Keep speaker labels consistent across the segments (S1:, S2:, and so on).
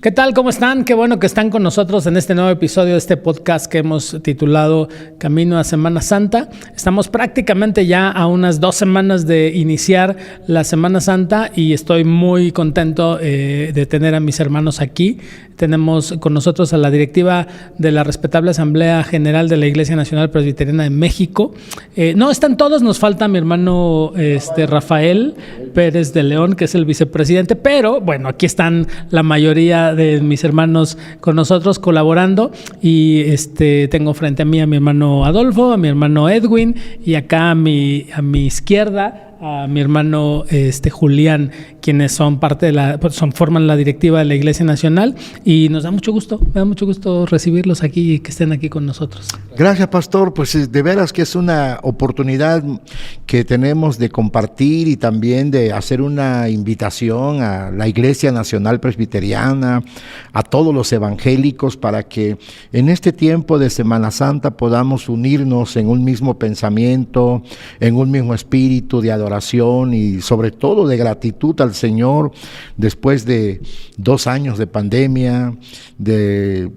S1: ¿Qué tal? ¿Cómo están? Qué bueno que están con nosotros en este nuevo episodio de este podcast que hemos titulado Camino a Semana Santa. Estamos prácticamente ya a unas 2 semanas de iniciar la Semana Santa y estoy muy contento de tener a mis hermanos aquí. Tenemos con nosotros a la directiva de la respetable Asamblea General de la Iglesia Nacional Presbiteriana de México. No están todos, nos falta mi hermano Rafael Pérez de León, que es el vicepresidente, pero bueno, aquí están la mayoría de mis hermanos con nosotros colaborando y tengo frente a mí a mi hermano Adolfo, a mi hermano Edwin y acá a mi izquierda a mi hermano Julián, quienes son parte de forman la directiva de la Iglesia Nacional, y me da mucho gusto recibirlos aquí y que estén aquí con nosotros.
S2: Gracias, pastor. Pues de veras que es una oportunidad que tenemos de compartir y también de hacer una invitación a la Iglesia Nacional Presbiteriana, a todos los evangélicos, para que en este tiempo de Semana Santa podamos unirnos en un mismo pensamiento, en un mismo espíritu de adoración y sobre todo de gratitud al Señor después de 2 años de pandemia, de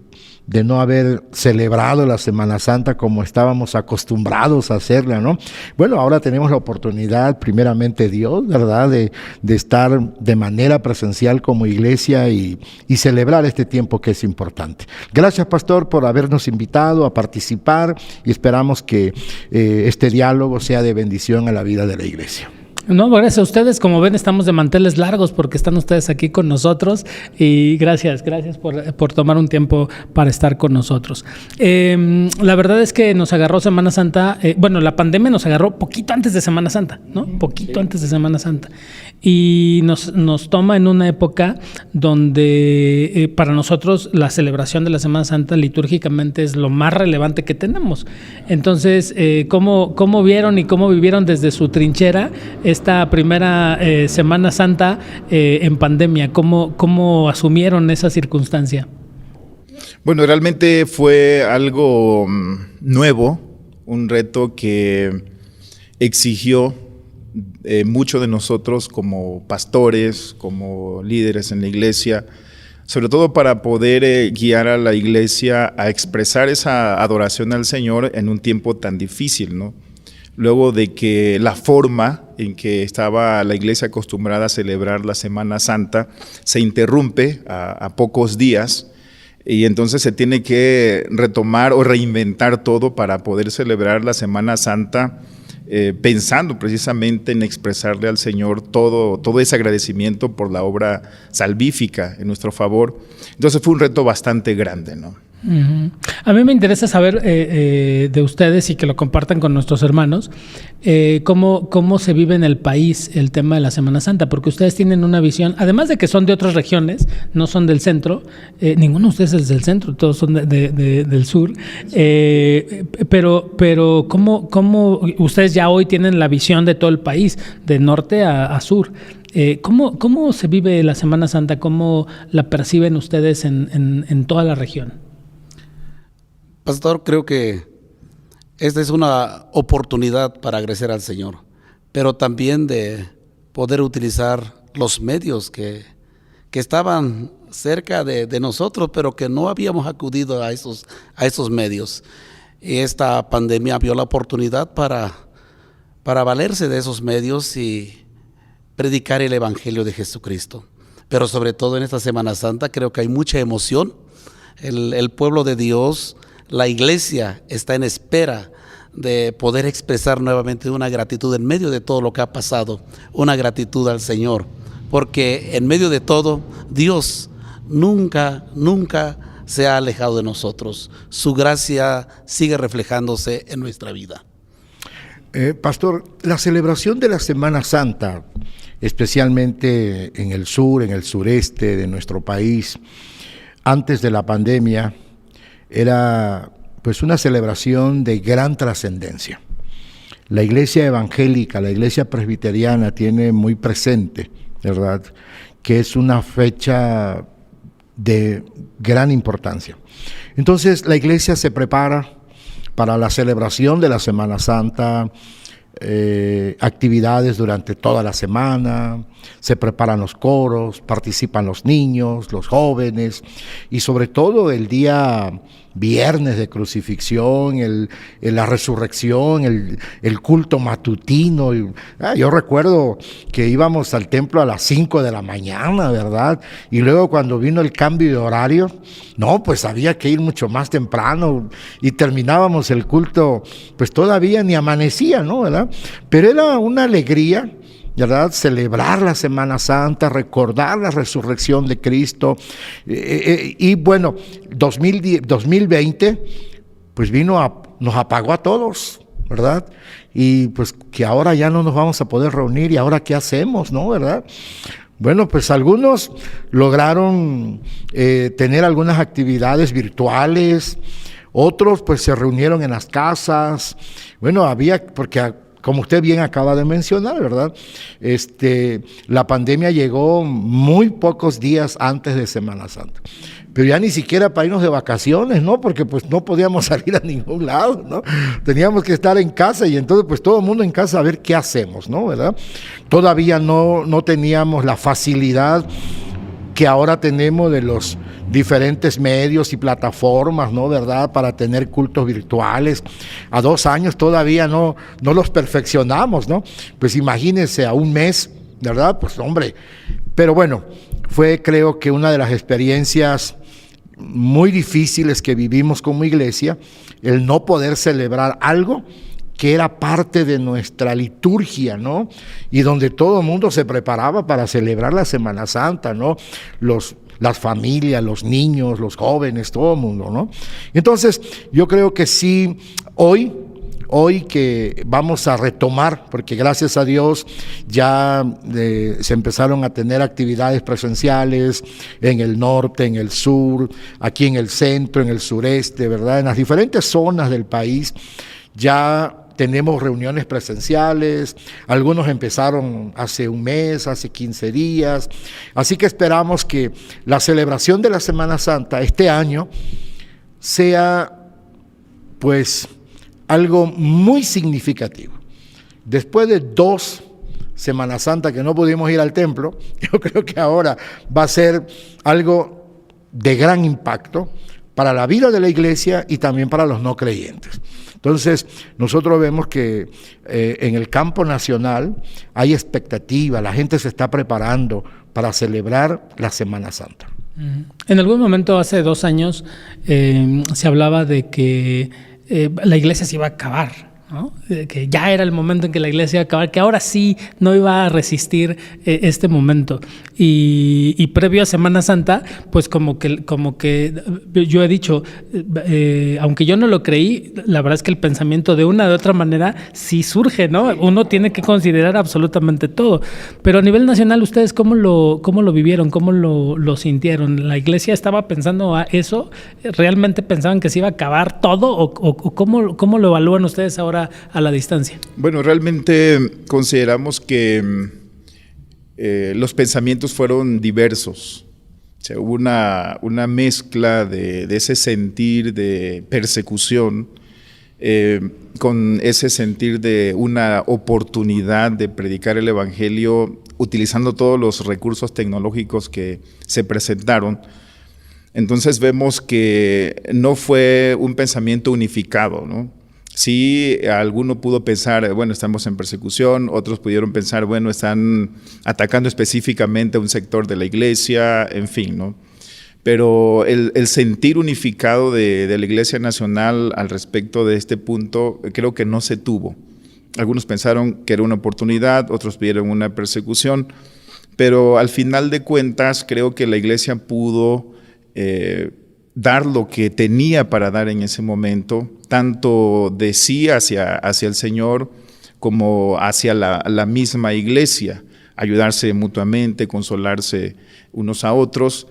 S2: no haber celebrado la Semana Santa como estábamos acostumbrados a hacerla, ¿no? Bueno, ahora tenemos la oportunidad, primeramente Dios, ¿verdad?, de estar de manera presencial como iglesia y celebrar este tiempo que es importante. Gracias, pastor, por habernos invitado a participar y esperamos que este diálogo sea de bendición a la vida de la iglesia.
S1: No, gracias a ustedes. Como ven, estamos de manteles largos porque están ustedes aquí con nosotros y gracias por tomar un tiempo para estar con nosotros. La verdad es que nos agarró Semana Santa, la pandemia nos agarró poquito antes de Semana Santa, ¿no? Antes de Semana Santa. Y nos toma en una época donde para nosotros la celebración de la Semana Santa litúrgicamente es lo más relevante que tenemos. Entonces, ¿cómo vieron y cómo vivieron desde su trinchera esta primera Semana Santa en pandemia? ¿Cómo asumieron esa circunstancia?
S3: Bueno, realmente fue algo nuevo, un reto que exigió mucho de nosotros como pastores, como líderes en la iglesia, sobre todo para poder guiar a la iglesia a expresar esa adoración al Señor en un tiempo tan difícil, ¿no? Luego de que la forma en que estaba la iglesia acostumbrada a celebrar la Semana Santa se interrumpe a pocos días, y entonces se tiene que retomar o reinventar todo para poder celebrar la Semana Santa, pensando precisamente en expresarle al Señor todo ese agradecimiento por la obra salvífica en nuestro favor. Entonces fue un reto bastante grande, ¿no?
S1: Uh-huh. A mí me interesa saber de ustedes y que lo compartan con nuestros hermanos, cómo se vive en el país el tema de la Semana Santa, porque ustedes tienen una visión, además de que son de otras regiones, no son del centro, ninguno de ustedes es del centro, todos son del sur, pero ¿cómo ustedes ya hoy tienen la visión de todo el país, de norte a sur? ¿Cómo se vive la Semana Santa? ¿Cómo la perciben ustedes en toda la región?
S4: Pastor, creo que esta es una oportunidad para agradecer al Señor, pero también de poder utilizar los medios que estaban cerca de nosotros, pero que no habíamos acudido a esos medios. Y esta pandemia abrió la oportunidad para valerse de esos medios y predicar el Evangelio de Jesucristo. Pero sobre todo en esta Semana Santa creo que hay mucha emoción. El pueblo de Dios, la iglesia, está en espera de poder expresar nuevamente una gratitud en medio de todo lo que ha pasado, una gratitud al Señor, porque en medio de todo Dios nunca se ha alejado de nosotros. Su gracia sigue reflejándose en nuestra vida.
S2: Pastor, la celebración de la Semana Santa, especialmente en el sur, en el sureste de nuestro país, antes de la pandemia, era pues una celebración de gran trascendencia. La iglesia evangélica, la iglesia presbiteriana tiene muy presente, ¿verdad?, que es una fecha de gran importancia. Entonces la iglesia se prepara para la celebración de la Semana Santa, actividades durante toda la semana, se preparan los coros, participan los niños, los jóvenes, y sobre todo el día viernes de crucifixión, la resurrección, el culto matutino. Yo recuerdo que íbamos al templo a las 5 de la mañana, ¿verdad? Y luego cuando vino el cambio de horario, no, pues había que ir mucho más temprano y terminábamos el culto, pues todavía ni amanecía, ¿no? ¿Verdad? Pero era una alegría, ¿verdad? Celebrar la Semana Santa, recordar la resurrección de Cristo. Y bueno, 2020, pues nos apagó a todos, ¿verdad? Y pues que ahora ya no nos vamos a poder reunir, y ahora ¿qué hacemos, no? ¿Verdad? Bueno, pues algunos lograron tener algunas actividades virtuales, otros pues se reunieron en las casas. Bueno, porque como usted bien acaba de mencionar, ¿verdad? La pandemia llegó muy pocos días antes de Semana Santa. Pero ya ni siquiera para irnos de vacaciones, ¿no? Porque pues no podíamos salir a ningún lado, ¿no? Teníamos que estar en casa, y entonces pues todo el mundo en casa a ver qué hacemos, ¿no? ¿Verdad? Todavía no teníamos la facilidad que ahora tenemos de los diferentes medios y plataformas, ¿no? ¿Verdad? Para tener cultos virtuales. A 2 años todavía no los perfeccionamos, ¿no? Pues imagínense a un mes, ¿verdad? Pues hombre, pero bueno, fue creo que una de las experiencias muy difíciles que vivimos como iglesia, el no poder celebrar algo que era parte de nuestra liturgia, ¿no? Y donde todo el mundo se preparaba para celebrar la Semana Santa, ¿no? Las familias, los niños, los jóvenes, todo el mundo, ¿no? Entonces, yo creo que sí, hoy que vamos a retomar, porque gracias a Dios ya se empezaron a tener actividades presenciales en el norte, en el sur, aquí en el centro, en el sureste, ¿verdad? En las diferentes zonas del país ya tenemos reuniones presenciales, algunos empezaron hace un mes, hace 15 días, así que esperamos que la celebración de la Semana Santa este año sea pues algo muy significativo. Después de 2 Semanas Santas que no pudimos ir al templo, yo creo que ahora va a ser algo de gran impacto para la vida de la iglesia y también para los no creyentes. Entonces, nosotros vemos que en el campo nacional hay expectativa, la gente se está preparando para celebrar la Semana Santa.
S1: En algún momento, hace 2 años, se hablaba de que la iglesia se iba a acabar, ¿no? Que ya era el momento en que la iglesia iba a acabar, que ahora sí no iba a resistir este momento. Y previo a Semana Santa, pues como que yo he dicho, aunque yo no lo creí, la verdad es que el pensamiento de una de otra manera sí surge, ¿no? Uno tiene que considerar absolutamente todo. Pero a nivel nacional, ¿ustedes cómo lo vivieron? ¿Cómo lo sintieron? ¿La iglesia estaba pensando a eso? ¿Realmente pensaban que se iba a acabar todo? ¿O cómo lo evalúan ustedes ahora a la distancia?
S3: Bueno, realmente consideramos que los pensamientos fueron diversos. O sea, hubo una mezcla de ese sentir de persecución con ese sentir de una oportunidad de predicar el evangelio utilizando todos los recursos tecnológicos que se presentaron. Entonces vemos que no fue un pensamiento unificado, ¿no? Sí, alguno pudo pensar, bueno, estamos en persecución, otros pudieron pensar, bueno, están atacando específicamente a un sector de la iglesia, en fin, ¿no? Pero el sentir unificado de la Iglesia Nacional al respecto de este punto, creo que no se tuvo. Algunos pensaron que era una oportunidad, otros vieron una persecución, pero al final de cuentas creo que la iglesia pudo dar lo que tenía para dar en ese momento, tanto de sí hacia el Señor como hacia la misma iglesia, ayudarse mutuamente, consolarse unos a otros,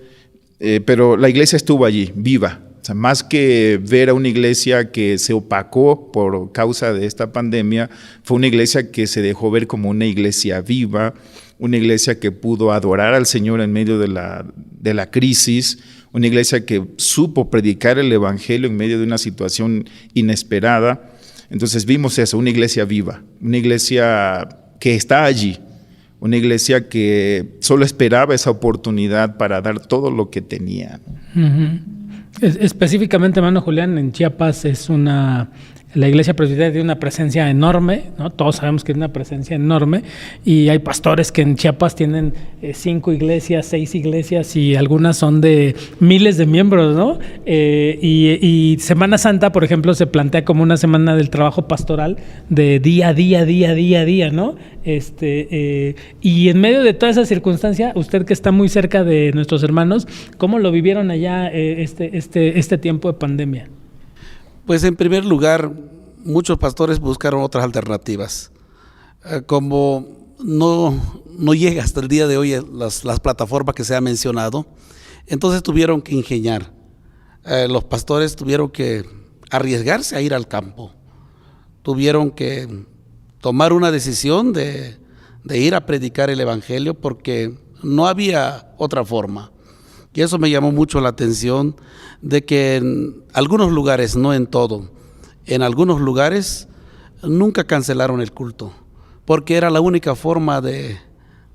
S3: pero la iglesia estuvo allí, viva. O sea, más que ver a una iglesia que se opacó por causa de esta pandemia, fue una iglesia que se dejó ver como una iglesia viva, una iglesia que pudo adorar al Señor en medio de la crisis, una iglesia que supo predicar el evangelio en medio de una situación inesperada. Entonces vimos eso, una iglesia viva, una iglesia que está allí, una iglesia que solo esperaba esa oportunidad para dar todo lo que tenía.
S1: Específicamente, hermano Julián, en Chiapas la iglesia presbiteriana tiene una presencia enorme, ¿no? Todos sabemos que es una presencia enorme, y hay pastores que en Chiapas tienen 5 iglesias, 6 iglesias, y algunas son de miles de miembros, ¿no? Y Semana Santa, por ejemplo, se plantea como una semana del trabajo pastoral de día a día, ¿no? Y en medio de toda esa circunstancia, usted que está muy cerca de nuestros hermanos, ¿cómo lo vivieron allá este tiempo de pandemia?
S4: Pues en primer lugar, muchos pastores buscaron otras alternativas. Como no llega hasta el día de hoy las plataformas que se ha mencionado, entonces tuvieron que ingeniar. Los pastores tuvieron que arriesgarse a ir al campo. Tuvieron que tomar una decisión de ir a predicar el evangelio porque no había otra forma. Y eso me llamó mucho la atención, de que en algunos lugares, no en todo, en algunos lugares nunca cancelaron el culto, porque era la única forma de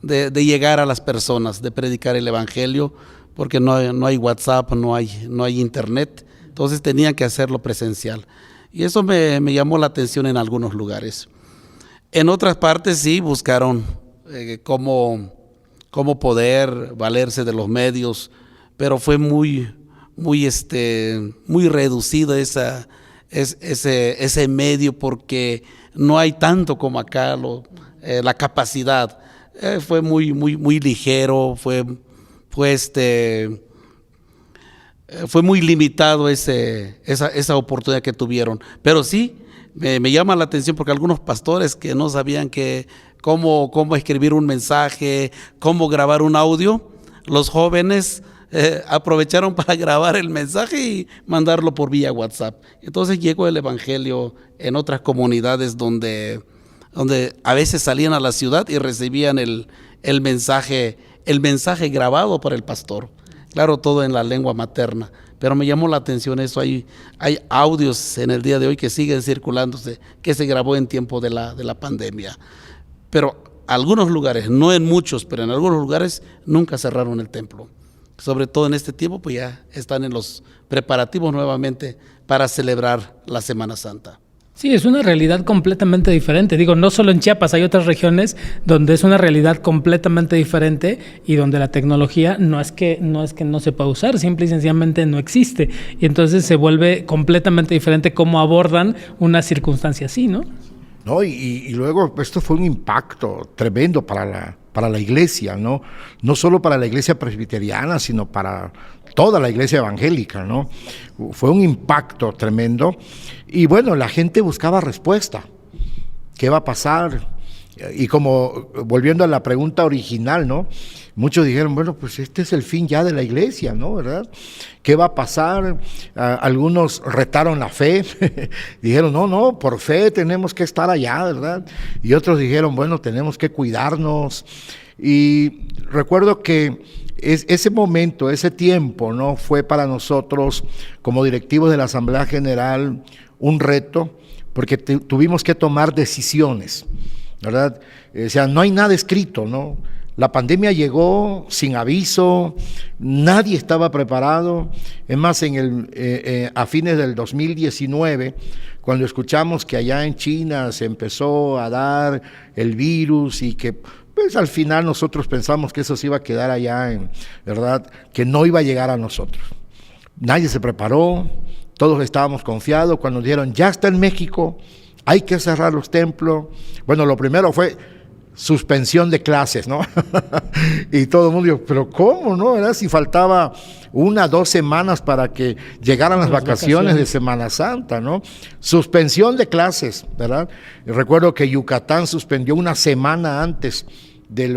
S4: llegar a las personas, de predicar el evangelio, porque no hay WhatsApp, no hay internet, entonces tenían que hacerlo presencial. Y eso me llamó la atención en algunos lugares. En otras partes sí buscaron cómo poder valerse de los medios, pero fue muy reducido ese medio, porque no hay tanto como acá la capacidad. Fue muy ligero, fue muy limitado esa oportunidad que tuvieron. Pero sí, me llama la atención porque algunos pastores que no sabían cómo escribir un mensaje, cómo grabar un audio, los jóvenes aprovecharon para grabar el mensaje y mandarlo por vía WhatsApp. Entonces llegó el evangelio en otras comunidades donde a veces salían a la ciudad y recibían el mensaje grabado por el pastor. Claro, todo en la lengua materna, pero me llamó la atención eso. Hay audios en el día de hoy que siguen circulándose, que se grabó en tiempo de la pandemia. Pero algunos lugares, no en muchos, pero en algunos lugares nunca cerraron el templo. Sobre todo en este tiempo, pues ya están en los preparativos nuevamente para celebrar la Semana Santa.
S1: Sí, es una realidad completamente diferente. Digo, no solo en Chiapas, hay otras regiones donde es una realidad completamente diferente y donde la tecnología no es que no se pueda usar, simple y sencillamente no existe. Y entonces se vuelve completamente diferente cómo abordan una circunstancia así, ¿no?
S2: No, y luego esto fue un impacto tremendo para la iglesia, ¿no? No solo para la iglesia presbiteriana, sino para toda la iglesia evangélica, ¿no? Fue un impacto tremendo. Y bueno, la gente buscaba respuesta. ¿Qué va a pasar? Y como, volviendo a la pregunta original, ¿no? Muchos dijeron, bueno, pues este es el fin ya de la iglesia, ¿no? ¿Verdad? ¿Qué va a pasar? Algunos retaron la fe, dijeron, no, por fe tenemos que estar allá, ¿verdad? Y otros dijeron, bueno, tenemos que cuidarnos. Y recuerdo que ese momento, ese tiempo, ¿no? Fue para nosotros, como directivos de la Asamblea General, un reto, porque tuvimos que tomar decisiones, ¿verdad? O sea, no hay nada escrito, ¿no? La pandemia llegó sin aviso, nadie estaba preparado. Es más, a fines del 2019, cuando escuchamos que allá en China se empezó a dar el virus y que pues al final nosotros pensamos que eso se iba a quedar allá, ¿verdad? Que no iba a llegar a nosotros. Nadie se preparó, todos estábamos confiados. Cuando dijeron, ya está en México, hay que cerrar los templos. Bueno, lo primero fue suspensión de clases, ¿no? Y todo el mundo dijo, pero ¿cómo, no? ¿Verdad? Si faltaba 1 o 2 semanas para que llegaran las vacaciones de Semana Santa, ¿no? Suspensión de clases, ¿verdad? Y recuerdo que Yucatán suspendió 1 semana antes de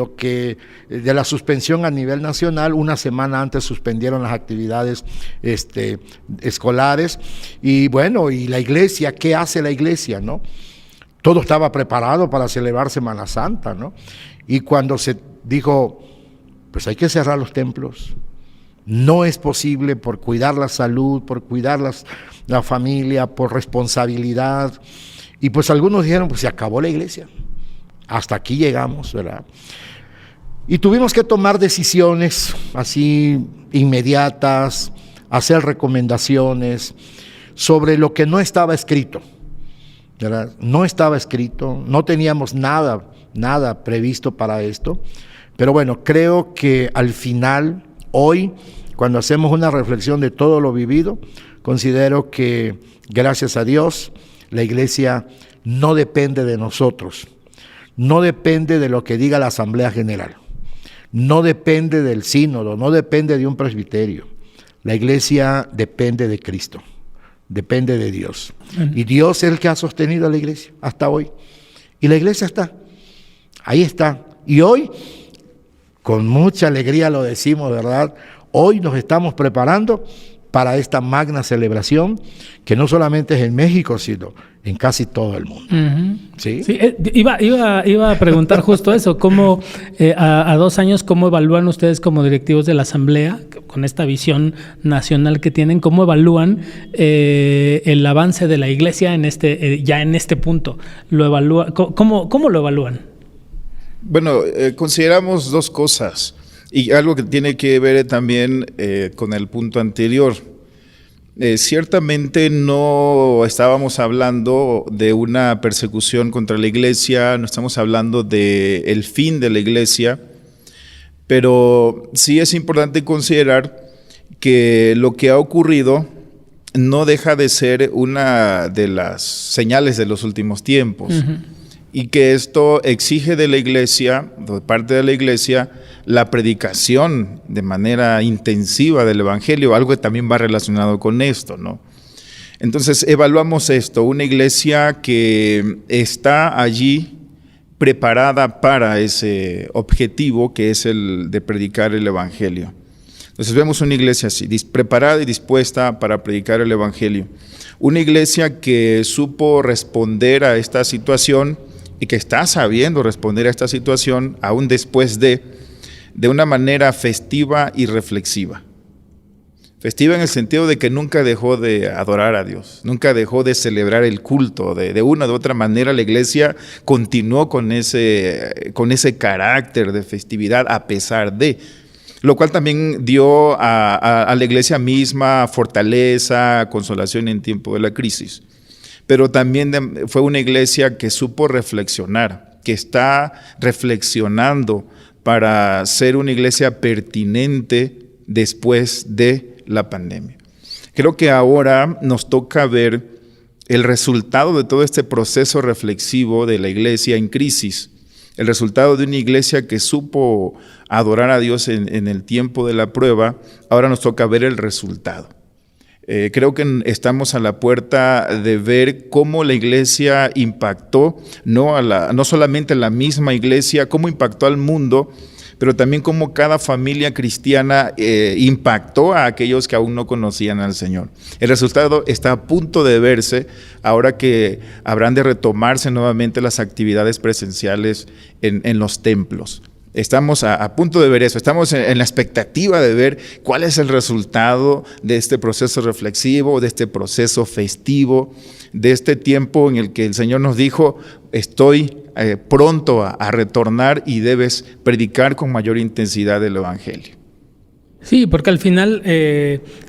S2: la suspensión a nivel nacional. 1 semana antes suspendieron las actividades escolares. Y bueno, y la iglesia, ¿qué hace la iglesia, no? Todo estaba preparado para celebrar Semana Santa, ¿no? Y cuando se dijo, pues hay que cerrar los templos, no es posible por cuidar la salud, por cuidar la familia, por responsabilidad. Y pues algunos dijeron, pues se acabó la iglesia, hasta aquí llegamos, ¿verdad? Y tuvimos que tomar decisiones así inmediatas, hacer recomendaciones sobre lo que no estaba escrito, ¿verdad? No estaba escrito, no teníamos nada previsto para esto, pero bueno, creo que al final, hoy, cuando hacemos una reflexión de todo lo vivido, considero que, gracias a Dios, la iglesia no depende de nosotros, no depende de lo que diga la Asamblea General, no depende del sínodo, no depende de un presbiterio. La iglesia depende de Cristo, depende de Dios. Y Dios es el que ha sostenido a la iglesia hasta hoy. Y la iglesia está, ahí está. Y hoy, con mucha alegría lo decimos, ¿verdad? Hoy nos estamos preparando para esta magna celebración, que no solamente es en México, sino en casi todo el mundo. ¿Sí?
S1: Sí, iba a preguntar justo eso, cómo a 2 años, ¿cómo evalúan ustedes como directivos de la Asamblea, con esta visión nacional que tienen, cómo evalúan el avance de la iglesia en ya en este punto? ¿Cómo lo evalúan?
S3: Bueno, consideramos 2 cosas. Y algo que tiene que ver también con el punto anterior. Ciertamente no estábamos hablando de una persecución contra la iglesia, no estamos hablando del fin de la iglesia, pero sí es importante considerar que lo que ha ocurrido no deja de ser una de las señales de los últimos tiempos. Y que esto exige de la iglesia, de parte de la iglesia, la predicación de manera intensiva del evangelio, algo que también va relacionado con esto, ¿no? Entonces evaluamos esto, una iglesia que está allí preparada para ese objetivo que es el de predicar el evangelio. Entonces vemos una iglesia así, preparada y dispuesta para predicar el evangelio. Una iglesia que supo responder a esta situación y que está sabiendo responder a esta situación aún después de una manera festiva y reflexiva. Festiva en el sentido de que nunca dejó de adorar a Dios, nunca dejó de celebrar el culto, de una u otra manera la iglesia continuó con ese carácter de festividad a pesar de, lo cual también dio a la iglesia misma fortaleza, consolación en tiempo de la crisis. Pero también fue una iglesia que supo reflexionar, que está reflexionando para ser una iglesia pertinente después de la pandemia. Creo que ahora nos toca ver el resultado de todo este proceso reflexivo de la iglesia en crisis, el resultado de una iglesia que supo adorar a Dios en el tiempo de la prueba. Ahora nos toca ver el resultado. Creo que estamos a la puerta de ver cómo la iglesia impactó, no solamente la misma iglesia, cómo impactó al mundo, pero también cómo cada familia cristiana impactó a aquellos que aún no conocían al Señor. El resultado está a punto de verse ahora que habrán de retomarse nuevamente las actividades presenciales en los templos. Estamos a punto de ver eso, estamos en la expectativa de ver cuál es el resultado de este proceso reflexivo, de este proceso festivo, de este tiempo en el que el Señor nos dijo, estoy pronto a retornar y debes predicar con mayor intensidad el Evangelio.
S1: Sí, porque al final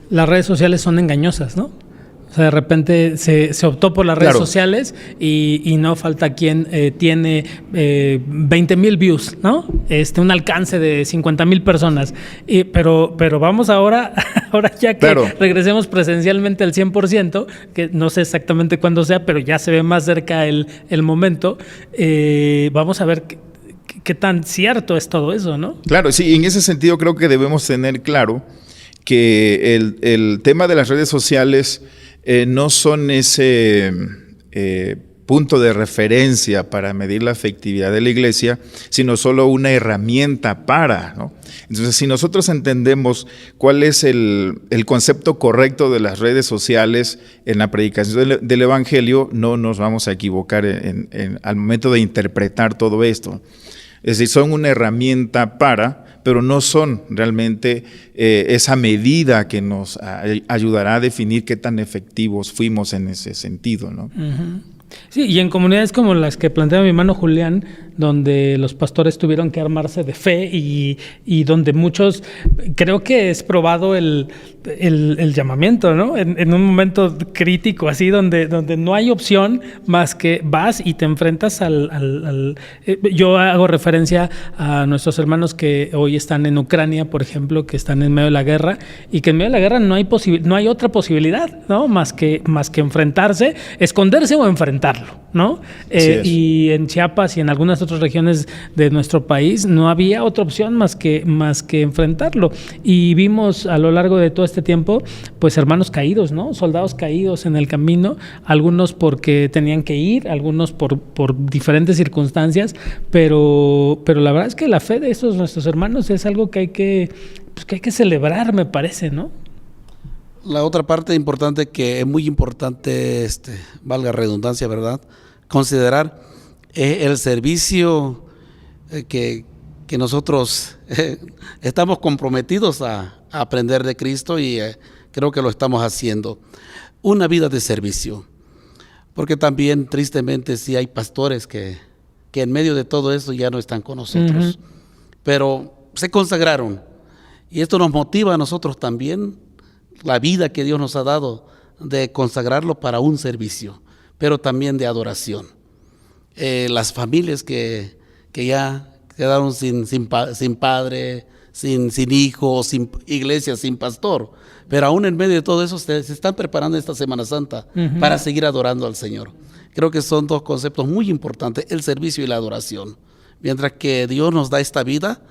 S1: las redes sociales son engañosas, ¿no? O sea, de repente se optó por las redes sociales y no falta quien tiene 20,000 views, ¿no? Un alcance de 50,000 personas. Pero vamos ahora ya que regresemos presencialmente al 100%, que no sé exactamente cuándo sea, pero ya se ve más cerca el momento, vamos a ver qué tan cierto es todo eso, ¿no? Claro,
S3: sí, en ese sentido creo que debemos tener claro que el tema de las redes sociales no son ese punto de referencia para medir la efectividad de la iglesia, sino solo una herramienta para, ¿no? Entonces, si nosotros entendemos cuál es el concepto correcto de las redes sociales en la predicación del Evangelio, no nos vamos a equivocar al momento de interpretar todo esto. Es decir, son una herramienta pero no son realmente esa medida que nos ayudará a definir qué tan efectivos fuimos en ese sentido, ¿no?
S1: Sí, y en comunidades como las que plantea mi hermano Julián, donde los pastores tuvieron que armarse de fe y donde muchos, creo que es probado el llamamiento, ¿no? En un momento crítico así, donde no hay opción más que vas y te enfrentas yo hago referencia a nuestros hermanos que hoy están en Ucrania, por ejemplo, que están en medio de la guerra, y que en medio de la guerra no hay otra posibilidad, ¿no? Más que enfrentarse, esconderse o enfrentarlo, ¿no? Y en Chiapas y en algunas otras regiones de nuestro país no había otra opción más que enfrentarlo. Y vimos a lo largo de todo este tiempo, pues hermanos caídos, ¿no? Soldados caídos en el camino, algunos porque tenían que ir, algunos por diferentes circunstancias, pero la verdad es que la fe de estos nuestros hermanos es algo que hay que celebrar, me parece, ¿no?
S4: La otra parte importante, que es muy importante, valga redundancia, ¿verdad?, considerar el servicio que nosotros estamos comprometidos a aprender de Cristo, y creo que lo estamos haciendo. Una vida de servicio. Porque también, tristemente, sí hay pastores que en medio de todo eso ya no están con nosotros. Pero se consagraron. Y esto nos motiva a nosotros también, la vida que Dios nos ha dado, de consagrarlo para un servicio, pero también de adoración. Las familias que ya quedaron sin padre, sin hijo, sin iglesia, sin pastor, pero aún en medio de todo eso se están preparando esta Semana Santa para seguir adorando al Señor. Creo que son dos conceptos muy importantes, el servicio y la adoración. Mientras que Dios nos da esta vida,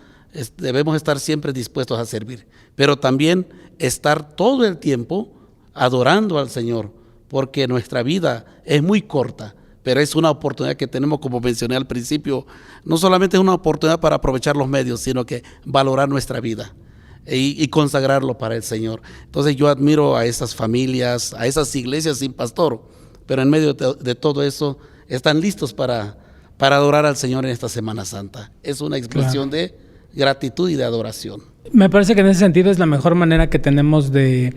S4: debemos estar siempre dispuestos a servir, pero también estar todo el tiempo adorando al Señor, porque nuestra vida es muy corta, pero es una oportunidad que tenemos, como mencioné al principio. No solamente es una oportunidad para aprovechar los medios, sino que valorar nuestra vida y consagrarlo para el Señor. Entonces yo admiro a esas familias, a esas iglesias sin pastor, pero en medio de todo eso están listos para adorar al Señor en esta Semana Santa. Es una expresión de gratitud y de adoración.
S1: Me parece que en ese sentido es la mejor manera que tenemos de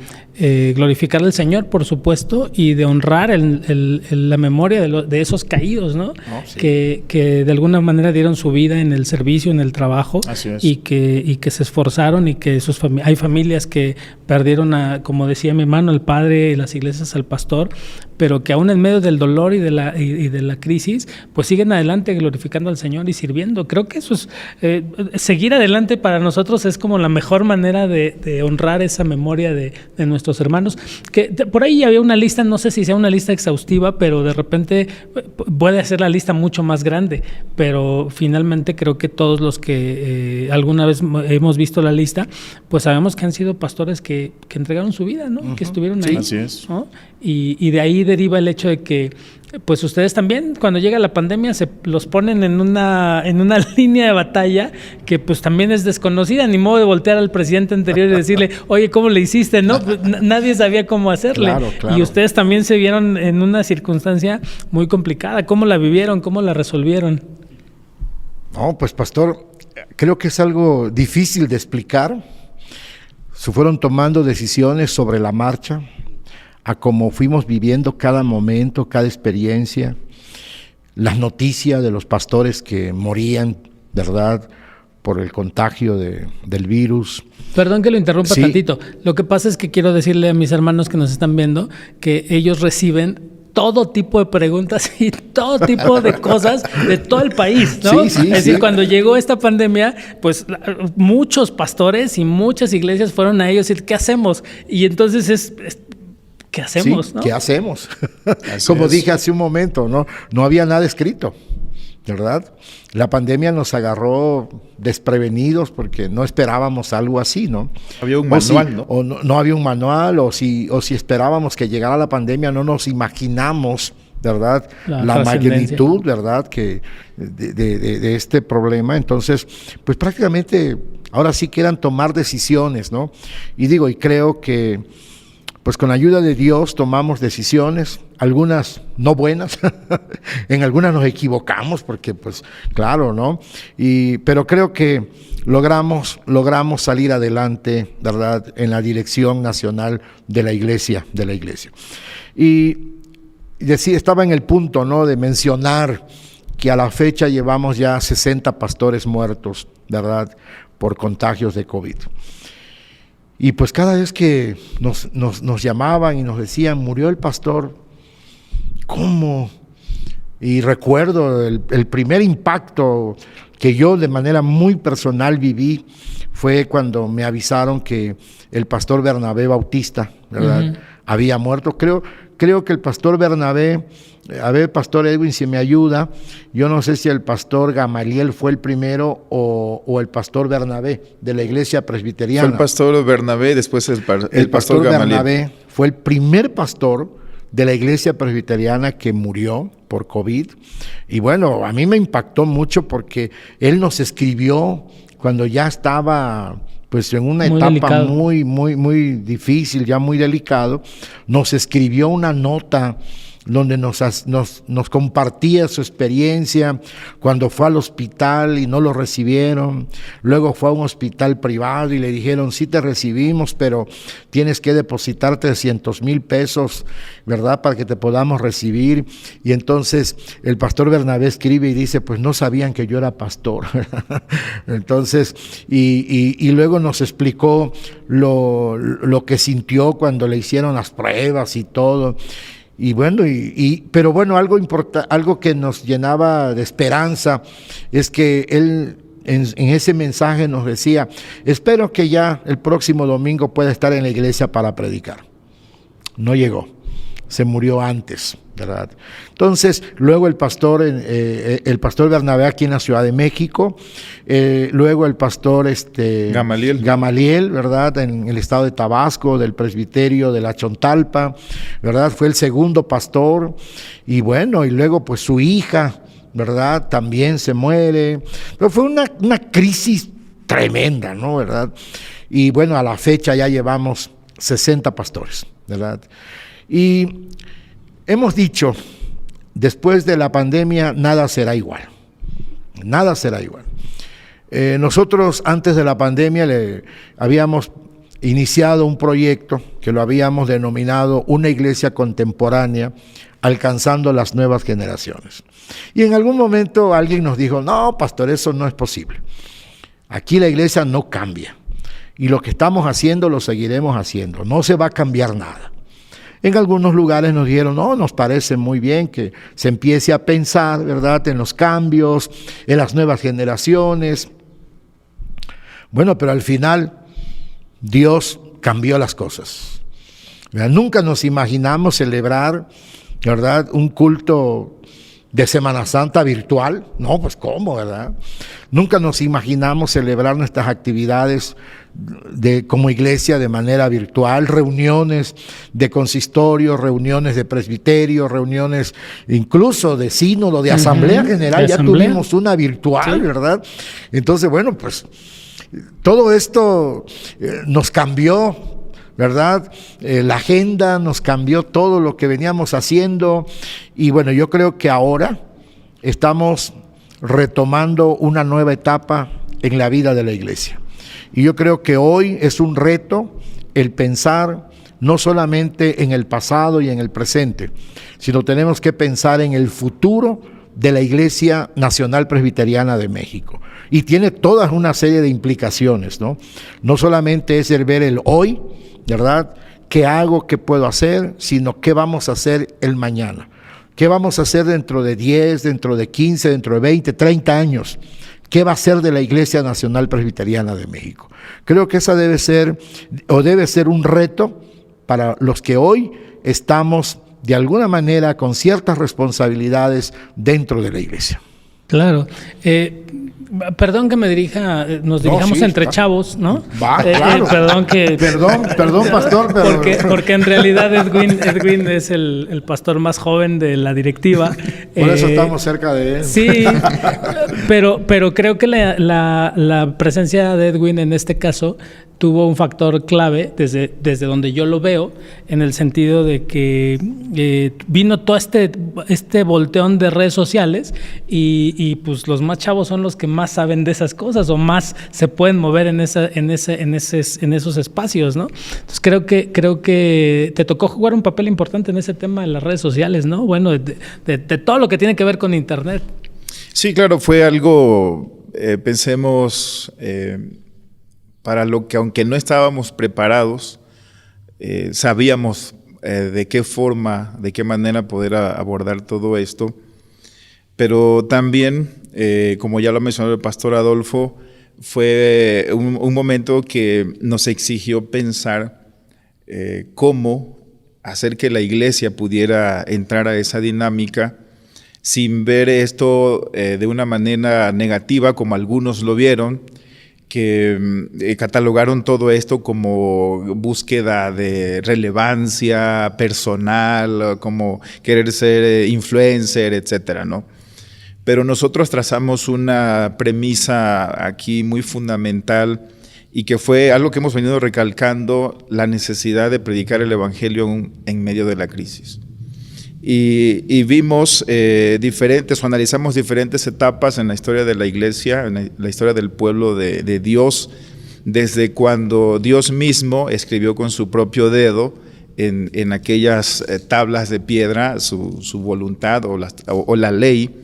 S1: glorificar al Señor, por supuesto, y de honrar la memoria de esos caídos, ¿no? Sí. Que de alguna manera dieron su vida en el servicio, en el trabajo, y que se esforzaron, y que hay familias que perdieron, como decía mi hermano, al padre, y las iglesias al pastor, pero que aún en medio del dolor y de la crisis, pues siguen adelante glorificando al Señor y sirviendo. Creo que eso es seguir adelante para nosotros es como la mejor manera de honrar esa memoria de nuestros hermanos. Que por ahí había una lista, no sé si sea una lista exhaustiva, pero de repente puede ser la lista mucho más grande, pero finalmente creo que todos los que alguna vez hemos visto la lista, pues sabemos que han sido pastores que entregaron su vida, ¿no? Que estuvieron ahí.
S3: Así es.
S1: ¿No? Y de ahí deriva el hecho de que pues ustedes también, cuando llega la pandemia, se los ponen en una línea de batalla que pues también es desconocida, ni modo de voltear al presidente anterior y decirle, oye, ¿cómo le hiciste? No, pues, nadie sabía cómo hacerle. Claro. Y ustedes también se vieron en una circunstancia muy complicada. ¿Cómo la vivieron? ¿Cómo la resolvieron?
S2: No, pues pastor, creo que es algo difícil de explicar. Se fueron tomando decisiones sobre la marcha, a cómo fuimos viviendo cada momento, cada experiencia, las noticias de los pastores que morían, ¿verdad?, por el contagio del virus.
S1: Perdón que lo interrumpa tantito. Lo que pasa es que quiero decirle a mis hermanos que nos están viendo que ellos reciben todo tipo de preguntas y todo tipo de cosas de todo el país, ¿no?
S2: Sí,
S1: es decir, cuando llegó esta pandemia, pues muchos pastores y muchas iglesias fueron a ellos y ¿qué hacemos? Y entonces ¿qué hacemos?
S2: Sí,
S1: ¿no?
S2: ¿qué hacemos? Como dije hace un momento, no había nada escrito, ¿verdad? La pandemia nos agarró desprevenidos porque no esperábamos algo así, ¿no?
S3: Había un manual, ¿no?
S2: O no había un manual, o si esperábamos que llegara la pandemia, no nos imaginamos, ¿verdad?, la magnitud, ¿verdad?, que de este problema. Entonces, pues prácticamente ahora sí quedan tomar decisiones, ¿no? Y creo que pues con la ayuda de Dios tomamos decisiones, algunas no buenas, en algunas nos equivocamos porque pues claro, ¿no? Pero creo que logramos salir adelante, ¿verdad?, en la dirección nacional de la iglesia. Y estaba en el punto, ¿no?, de mencionar que a la fecha llevamos ya 60 pastores muertos, ¿verdad?, por contagios de COVID. Y pues cada vez que nos llamaban y nos decían, murió el pastor, ¿cómo? Y recuerdo el primer impacto que yo de manera muy personal viví fue cuando me avisaron que el pastor Bernabé Bautista, ¿verdad?, había muerto. Creo que el pastor Bernabé, a ver, pastor Edwin, si me ayuda, yo no sé si el pastor Gamaliel fue el primero o el pastor Bernabé de la iglesia presbiteriana.
S3: Fue el pastor Bernabé, después el pastor Gamaliel.
S2: Bernabé fue el primer pastor de la iglesia presbiteriana que murió por COVID. Y bueno, a mí me impactó mucho porque él nos escribió cuando ya estaba pues en una etapa muy difícil, ya muy delicado. Nos escribió una nota donde nos compartía su experiencia cuando fue al hospital y no lo recibieron. Luego fue a un hospital privado y le dijeron, sí te recibimos, pero tienes que depositar 300,000 pesos, ¿verdad?, para que te podamos recibir. Y entonces el pastor Bernabé escribe y dice, pues no sabían que yo era pastor. Entonces, y luego nos explicó lo que sintió cuando le hicieron las pruebas y todo. Y bueno, pero bueno, algo que nos llenaba de esperanza es que él en ese mensaje nos decía, espero que ya el próximo domingo pueda estar en la iglesia para predicar. No llegó, se murió antes, ¿verdad? Entonces, luego el pastor Bernabé aquí en la Ciudad de México, luego el pastor Gamaliel, ¿verdad?, en el estado de Tabasco, del presbiterio de la Chontalpa, ¿verdad?, fue el segundo pastor. Y bueno, y luego pues su hija, ¿verdad?, también se muere. Pero fue una crisis tremenda, ¿no?, ¿verdad? Y bueno, a la fecha ya llevamos 60 pastores, ¿verdad? Y hemos dicho, después de la pandemia nada será igual, nada será igual. Nosotros antes de la pandemia habíamos iniciado un proyecto que lo habíamos denominado Una Iglesia Contemporánea, alcanzando las nuevas generaciones. Y en algún momento alguien nos dijo, no, pastor, eso no es posible. Aquí la iglesia no cambia. Y lo que estamos haciendo lo seguiremos haciendo. No se va a cambiar nada. En algunos lugares nos dijeron, no, nos parece muy bien que se empiece a pensar, ¿verdad?, en los cambios, en las nuevas generaciones. Bueno, pero al final Dios cambió las cosas. Nunca nos imaginamos celebrar, ¿verdad?, un culto de Semana Santa virtual. No, pues ¿cómo, verdad? Nunca nos imaginamos celebrar nuestras actividades como iglesia de manera virtual, reuniones de consistorio, reuniones de presbiterio, reuniones incluso de sínodo, de asamblea general, ya tuvimos una virtual, ¿sí?, ¿verdad? Entonces, bueno, pues todo esto nos cambió, ¿verdad? La agenda nos cambió, todo lo que veníamos haciendo. Y bueno, yo creo que ahora estamos retomando una nueva etapa en la vida de la iglesia. Y yo creo que hoy es un reto el pensar no solamente en el pasado y en el presente, sino tenemos que pensar en el futuro de la Iglesia Nacional Presbiteriana de México. Y tiene toda una serie de implicaciones, ¿no? No solamente es el ver el hoy, ¿verdad?, ¿qué hago, qué puedo hacer?, sino qué vamos a hacer el mañana. ¿Qué vamos a hacer dentro de 10, dentro de 15, dentro de 20, 30 años? ¿Qué va a ser de la Iglesia Nacional Presbiteriana de México? Creo que esa debe ser un reto para los que hoy estamos de alguna manera con ciertas responsabilidades dentro de la iglesia.
S1: Claro. Perdón que nos dirijamos sí, entre chavos, ¿no?
S2: Va, claro. Perdón, pastor. Pero...
S1: Porque en realidad Edwin es el pastor más joven de la directiva.
S2: Por eso estamos cerca de él.
S1: Sí, pero creo que la presencia de Edwin en este caso tuvo un factor clave desde donde yo lo veo, en el sentido de que vino todo este volteón de redes sociales y pues los más chavos son los que más más saben de esas cosas o más se pueden mover en esos espacios, ¿no? Entonces creo que te tocó jugar un papel importante en ese tema de las redes sociales, ¿no? Bueno, de todo lo que tiene que ver con Internet.
S3: Sí, claro, fue algo, pensemos, para lo que aunque no estábamos preparados, sabíamos de qué forma, de qué manera poder abordar todo esto. Pero también, como ya lo mencionó el pastor Adolfo, fue un momento que nos exigió pensar cómo hacer que la iglesia pudiera entrar a esa dinámica sin ver esto de una manera negativa, como algunos lo vieron, que catalogaron todo esto como búsqueda de relevancia personal, como querer ser influencer, etcétera, ¿no? Pero nosotros trazamos una premisa aquí muy fundamental y que fue algo que hemos venido recalcando, la necesidad de predicar el evangelio en medio de la crisis. Y vimos analizamos diferentes etapas en la historia de la iglesia, en la historia del pueblo de Dios, desde cuando Dios mismo escribió con su propio dedo en aquellas tablas de piedra su voluntad o la ley,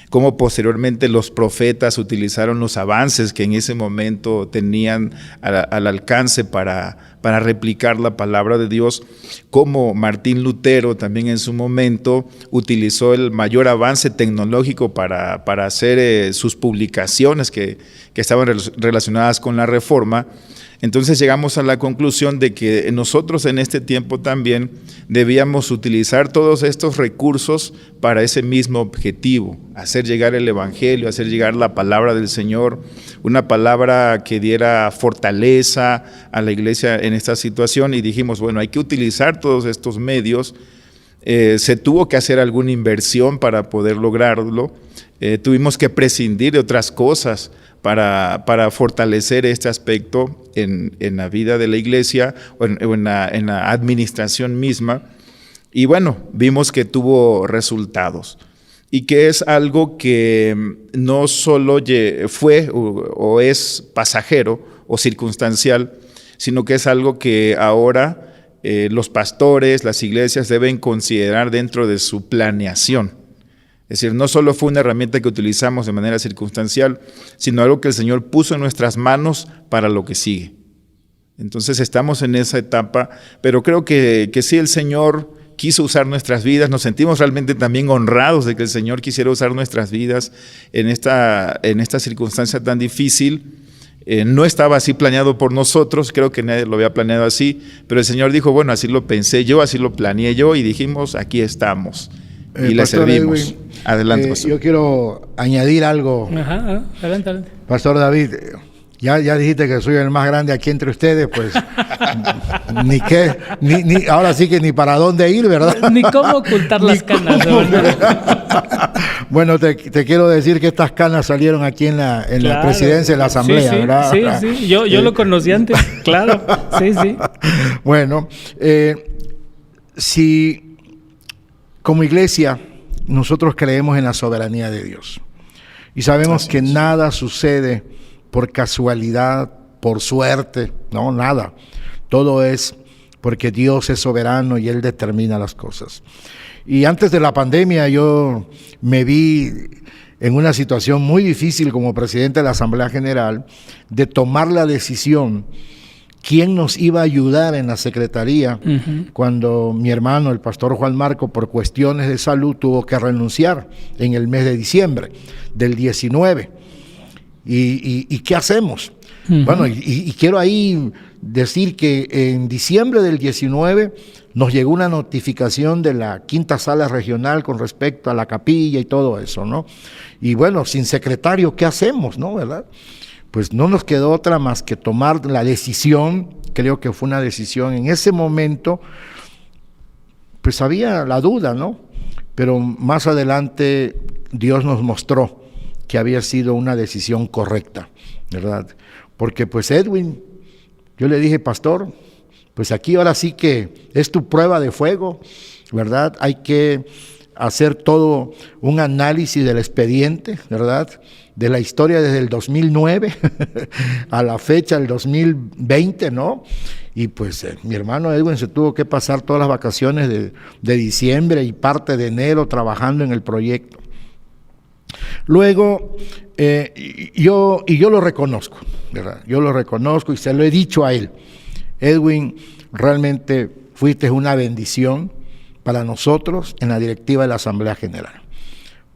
S3: cómo posteriormente los profetas utilizaron los avances que en ese momento tenían al alcance para replicar la palabra de Dios, cómo Martín Lutero también en su momento utilizó el mayor avance tecnológico para hacer sus publicaciones que estaban relacionadas con la Reforma. Entonces llegamos a la conclusión de que nosotros en este tiempo también debíamos utilizar todos estos recursos para ese mismo objetivo, hacer llegar el evangelio, hacer llegar la palabra del Señor, una palabra que diera fortaleza a la iglesia en esta situación, y dijimos, bueno, hay que utilizar todos estos medios. Se tuvo que hacer alguna inversión para poder lograrlo, tuvimos que prescindir de otras cosas para fortalecer este aspecto en la vida de la iglesia o en la administración misma. Y bueno, vimos que tuvo resultados y que es algo que no solo fue o es pasajero o circunstancial, sino que es algo que ahora los pastores, las iglesias deben considerar dentro de su planeación. Es decir, no solo fue una herramienta que utilizamos de manera circunstancial, sino algo que el Señor puso en nuestras manos para lo que sigue. Entonces estamos en esa etapa, pero creo que sí, el Señor quiso usar nuestras vidas. Nos sentimos realmente también honrados de que el Señor quisiera usar nuestras vidas en esta circunstancia tan difícil. No estaba así planeado por nosotros, creo que nadie lo había planeado así, pero el Señor dijo, bueno, así lo pensé yo, así lo planeé yo, y dijimos, aquí estamos. Y le servimos.
S2: Edwin,
S3: adelante, pastor.
S2: Yo quiero añadir algo.
S1: Ajá, adelante.
S2: Pastor David, ya dijiste que soy el más grande aquí entre ustedes, pues ahora sí que ni para dónde ir, ¿verdad?
S1: Ni cómo ocultar las canas, ¿verdad?
S2: Bueno, te quiero decir que estas canas salieron aquí en la presidencia de la asamblea,
S1: sí,
S2: ¿verdad?
S1: Sí, yo lo conocí antes, claro, sí.
S2: Bueno, si como iglesia nosotros creemos en la soberanía de Dios y sabemos que nada sucede por casualidad, por suerte, no, nada. Todo es porque Dios es soberano y Él determina las cosas. Y antes de la pandemia yo me vi en una situación muy difícil como presidente de la Asamblea General de tomar la decisión quién nos iba a ayudar en la secretaría cuando mi hermano, el pastor Juan Marco, por cuestiones de salud tuvo que renunciar en el mes de diciembre del 19. ¿Y qué hacemos? Bueno, y quiero ahí decir que en diciembre del 19 nos llegó una notificación de la quinta sala regional con respecto a la capilla y todo eso, ¿no? Y bueno, sin secretario, ¿qué hacemos, no, verdad? Pues no nos quedó otra más que tomar la decisión. Creo que fue una decisión en ese momento, pues había la duda, ¿no? Pero más adelante Dios nos mostró que había sido una decisión correcta, ¿verdad? Porque pues Edwin, yo le dije, pastor, pues aquí ahora sí que es tu prueba de fuego, ¿verdad? Hay que hacer todo un análisis del expediente, ¿verdad? De la historia desde el 2009 a la fecha del 2020, ¿no? Y pues mi hermano Edwin se tuvo que pasar todas las vacaciones de diciembre y parte de enero trabajando en el proyecto. Luego, yo lo reconozco, ¿verdad? Yo lo reconozco y se lo he dicho a él. Edwin, realmente fuiste una bendición para nosotros en la directiva de la Asamblea General.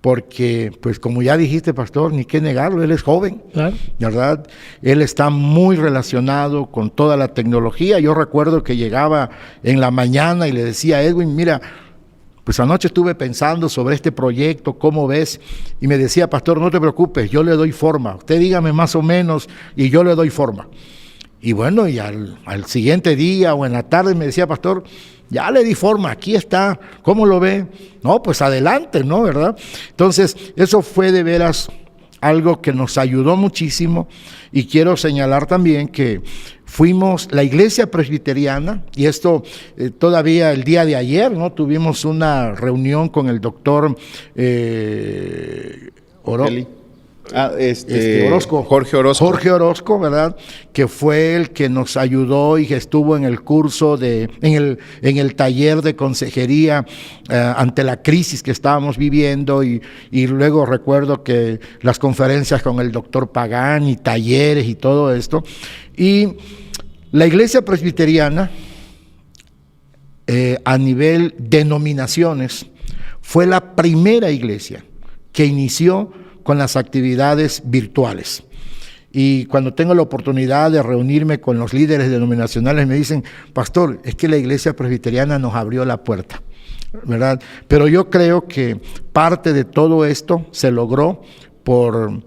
S2: Porque, pues como ya dijiste, pastor, ni qué negarlo, él es joven, claro, ¿verdad? Él está muy relacionado con toda la tecnología. Yo recuerdo que llegaba en la mañana y le decía a Edwin, mira, pues anoche estuve pensando sobre este proyecto, ¿cómo ves? Y me decía, pastor, no te preocupes, yo le doy forma, usted dígame más o menos y yo le doy forma. Y bueno, y al siguiente día o en la tarde me decía, pastor, ya le di forma, aquí está, ¿cómo lo ve? No, pues adelante, ¿no? ¿Verdad? Entonces, eso fue de veras algo que nos ayudó muchísimo, y quiero señalar también que fuimos la iglesia presbiteriana, y esto todavía el día de ayer, ¿no? Tuvimos una reunión con el doctor
S3: Orozco.
S2: Jorge Orozco, ¿verdad? Que fue el que nos ayudó y que estuvo en el curso en el taller de consejería ante la crisis que estábamos viviendo, y luego recuerdo que las conferencias con el doctor Pagán y talleres y todo esto. Y la iglesia presbiteriana, a nivel denominaciones, fue la primera iglesia que inició con las actividades virtuales. Y cuando tengo la oportunidad de reunirme con los líderes denominacionales, me dicen, pastor, es que la iglesia presbiteriana nos abrió la puerta, ¿verdad? Pero yo creo que parte de todo esto se logró por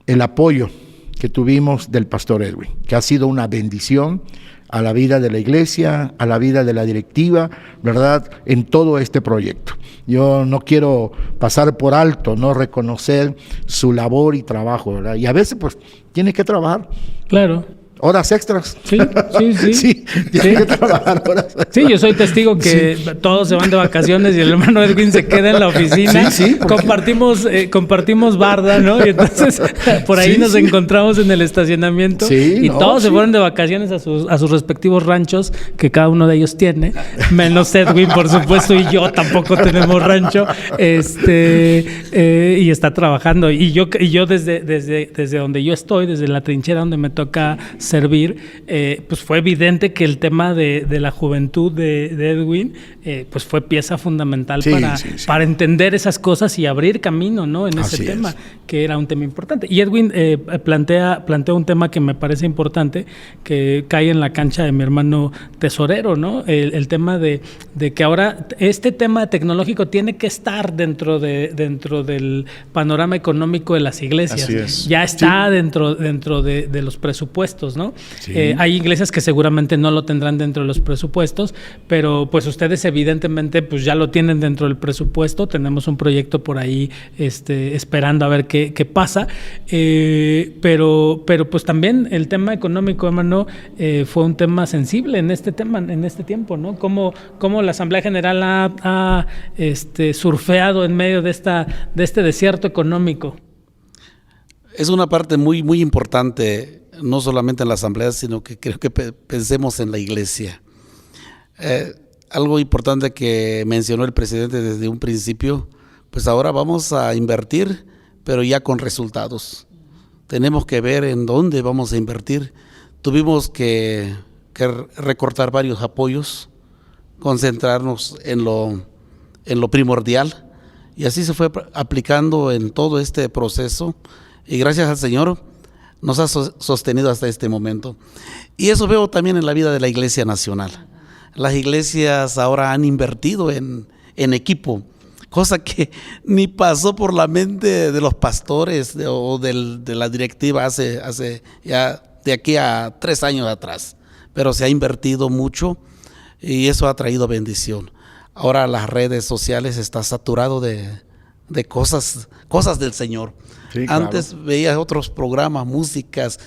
S2: el apoyo que tuvimos del pastor Edwin, que ha sido una bendición a la vida de la iglesia, a la vida de la directiva, ¿verdad?, en todo este proyecto. Yo no quiero pasar por alto, no reconocer su labor y trabajo, ¿verdad? Y a veces, pues, tiene que trabajar.
S1: Claro.
S2: Horas extras.
S1: Sí.
S2: Sí, tiene que trabajar horas extras.
S1: Sí, yo soy testigo que todos se van de vacaciones y el hermano Edwin se queda en la oficina.
S2: Sí,
S1: compartimos barda, ¿no? Y entonces por ahí nos encontramos en el estacionamiento, y todos se fueron de vacaciones a sus respectivos ranchos que cada uno de ellos tiene, menos Edwin, por supuesto, y yo tampoco tenemos rancho, y está trabajando. Y yo desde donde yo estoy, desde la trinchera donde me toca servir, pues fue evidente que el tema de la juventud de Edwin, pues fue pieza fundamental para entender esas cosas y abrir camino, ¿no? En ese tema, que era un tema importante. Y Edwin plantea un tema que me parece importante, que cae en la cancha de mi hermano tesorero, ¿no? El tema de que ahora este tema tecnológico tiene que estar dentro del panorama económico de las iglesias.
S3: Así es.
S1: Ya está dentro de los presupuestos, ¿no? Sí. Hay iglesias que seguramente no lo tendrán dentro de los presupuestos, pero pues ustedes evidentemente pues ya lo tienen dentro del presupuesto. Tenemos un proyecto por ahí esperando a ver qué pasa, pero pues también el tema económico, hermano, fue un tema sensible en este tiempo, ¿no? Cómo la Asamblea General ha surfeado en medio de este desierto económico.
S4: Es una parte muy, muy importante, no solamente en la asamblea, sino que creo que pensemos en la iglesia. Algo importante que mencionó el presidente desde un principio, pues ahora vamos a invertir, pero ya con resultados. Tenemos que ver en dónde vamos a invertir. Tuvimos que recortar varios apoyos, concentrarnos en lo primordial, y así se fue aplicando en todo este proceso. Y gracias al Señor nos ha sostenido hasta este momento. Y eso veo también en la vida de la Iglesia Nacional. Las iglesias ahora han invertido en equipo, cosa que ni pasó por la mente de los pastores o de la directiva hace ya de aquí a 3 años atrás. Pero se ha invertido mucho y eso ha traído bendición. Ahora las redes sociales están saturadas de cosas del Señor.
S2: Sí, claro.
S4: Antes veías otros programas, músicas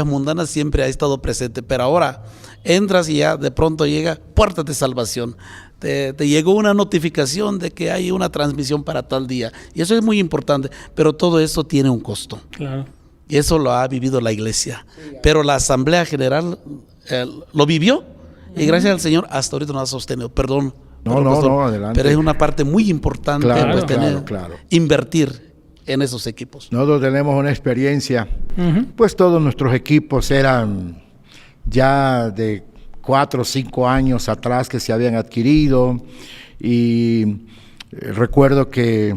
S4: mundanas siempre ha estado presente, pero ahora entras y ya de pronto llega Puertas de Salvación. Te llegó una notificación de que hay una transmisión para tal día. Y eso es muy importante, pero todo eso tiene un costo.
S1: Claro.
S4: Y eso lo ha vivido la iglesia. Pero la Asamblea General lo vivió y gracias al Señor hasta ahorita nos ha sostenido. Perdón.
S2: No, adelante.
S4: Pero es una parte muy importante,
S2: Claro,
S4: pues,
S2: claro.
S4: invertir en esos equipos.
S2: Nosotros tenemos una experiencia, pues todos nuestros equipos eran ya de 4 o 5 años atrás que se habían adquirido y recuerdo que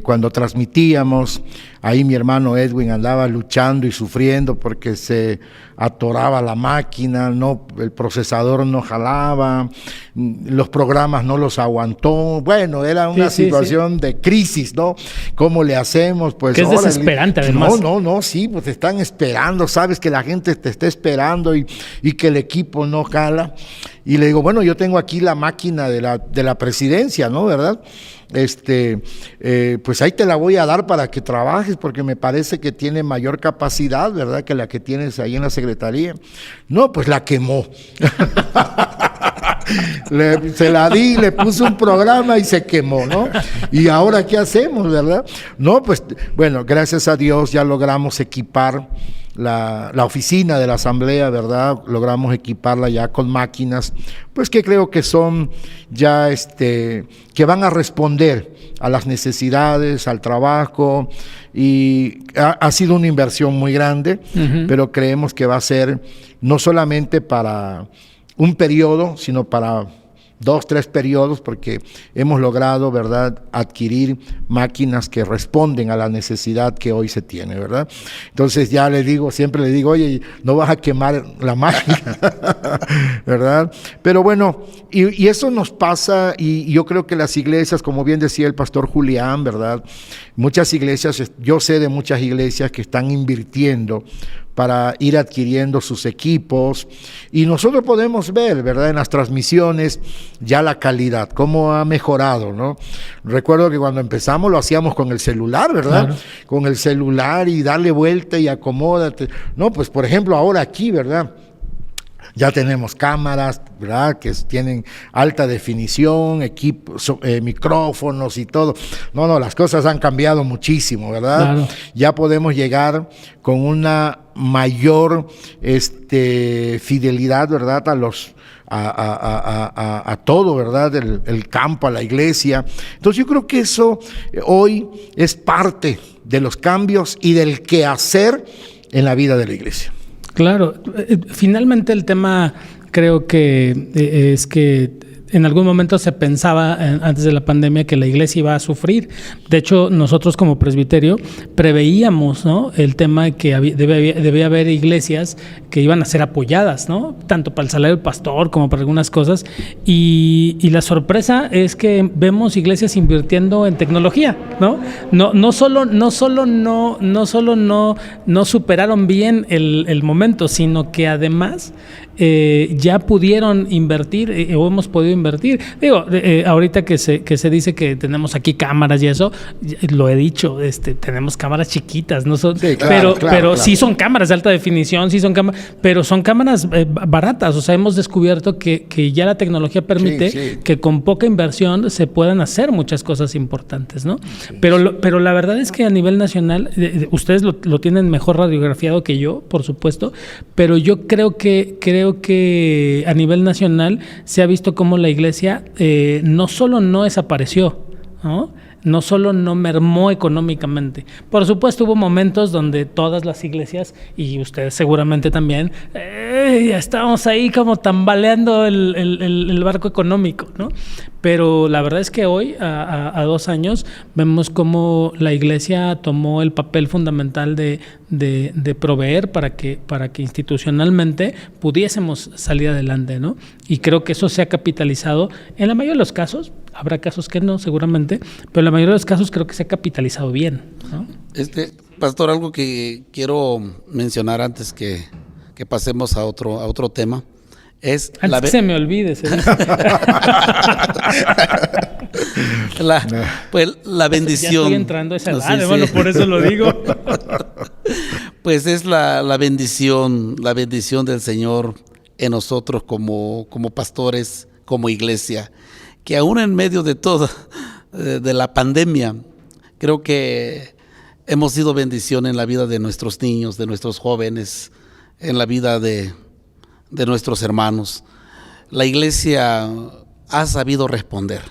S2: cuando transmitíamos, ahí mi hermano Edwin andaba luchando y sufriendo porque se atoraba la máquina, el procesador no jalaba, los programas no los aguantó. Bueno, era una situación de crisis, ¿no? ¿Cómo le hacemos? Pues
S1: que es desesperante, además.
S2: Sí, pues te están esperando, sabes que la gente te está esperando y que el equipo no jala. Y le digo, bueno, yo tengo aquí la máquina de la presidencia, ¿no? ¿Verdad? Pues ahí te la voy a dar para que trabajes porque me parece que tiene mayor capacidad, ¿verdad? Que la que tienes ahí en la secretaría. No, pues la quemó. Se la di, le puse un programa y se quemó, ¿no? Y ahora, ¿qué hacemos, verdad? No, pues, bueno, gracias a Dios ya logramos equipar la oficina de la asamblea, ¿verdad? Logramos equiparla ya con máquinas, pues que creo que son ya, que van a responder a las necesidades, al trabajo, y ha sido una inversión muy grande, pero creemos que va a ser no solamente para un periodo, sino para 2, 3 periodos, porque hemos logrado, ¿verdad?, adquirir máquinas que responden a la necesidad que hoy se tiene, ¿verdad? Entonces ya siempre le digo, oye, no vas a quemar la máquina, ¿verdad? Pero bueno, y eso nos pasa, y yo creo que las iglesias, como bien decía el pastor Julián, ¿verdad?, muchas iglesias, yo sé de muchas iglesias que están invirtiendo para ir adquiriendo sus equipos, y nosotros podemos ver, ¿verdad?, en las transmisiones ya la calidad, cómo ha mejorado, ¿no? Recuerdo que cuando empezamos lo hacíamos con el celular, ¿verdad? Claro. Con el celular y darle vuelta y acomódate. No, pues por ejemplo ahora aquí, ¿verdad?, ya tenemos cámaras, ¿verdad?, que tienen alta definición, equipos, micrófonos y todo. No, las cosas han cambiado muchísimo, ¿verdad? Claro. Ya podemos llegar con una mayor fidelidad, ¿verdad?, a todo, ¿verdad?, el campo, a la iglesia. Entonces yo creo que eso hoy es parte de los cambios y del quehacer en la vida de la iglesia.
S1: Claro, finalmente el tema creo que es que en algún momento se pensaba antes de la pandemia que la iglesia iba a sufrir. De hecho, nosotros como presbiterio preveíamos, ¿no?, el tema de que debía haber iglesias que iban a ser apoyadas, ¿no?, tanto para el salario del pastor como para algunas cosas. Y la sorpresa es que vemos iglesias invirtiendo en tecnología, ¿no? No solo no superaron bien el momento, sino que además ya pudieron invertir o hemos podido invertir. Digo, ahorita que se dice que tenemos aquí cámaras y eso, lo he dicho, tenemos cámaras chiquitas, no son, sí, pero sí son cámaras de alta definición, sí son cámaras, pero son cámaras baratas. O sea, hemos descubierto que ya la tecnología permite que con poca inversión se puedan hacer muchas cosas importantes, ¿no? Sí, pero la verdad es que a nivel nacional, ustedes lo tienen mejor radiografiado que yo, por supuesto, pero yo creo que a nivel nacional se ha visto cómo la iglesia no solo no desapareció, ¿no? No solo no mermó económicamente. Por supuesto hubo momentos donde todas las iglesias, y ustedes seguramente también, estábamos ahí como tambaleando el barco económico, ¿no? Pero la verdad es que hoy, a 2 años, vemos cómo la iglesia tomó el papel fundamental de proveer para que institucionalmente pudiésemos salir adelante, ¿no? Y creo que eso se ha capitalizado en la mayoría de los casos. Habrá casos que no, seguramente, pero en la mayoría de los casos creo que se ha capitalizado bien, ¿no?
S4: Pastor, algo que quiero mencionar antes que pasemos a otro tema es...
S1: Antes que se me olvide.
S4: Pues la bendición.
S1: Ya estoy entrando a esa edad,
S4: Sí,
S1: hermano,
S4: sí.
S1: por eso lo digo.
S4: Pues es la bendición del Señor en nosotros como pastores, como iglesia, que aún en medio de todo, de la pandemia, creo que hemos sido bendición en la vida de nuestros niños, de nuestros jóvenes, en la vida de nuestros hermanos. La iglesia ha sabido responder.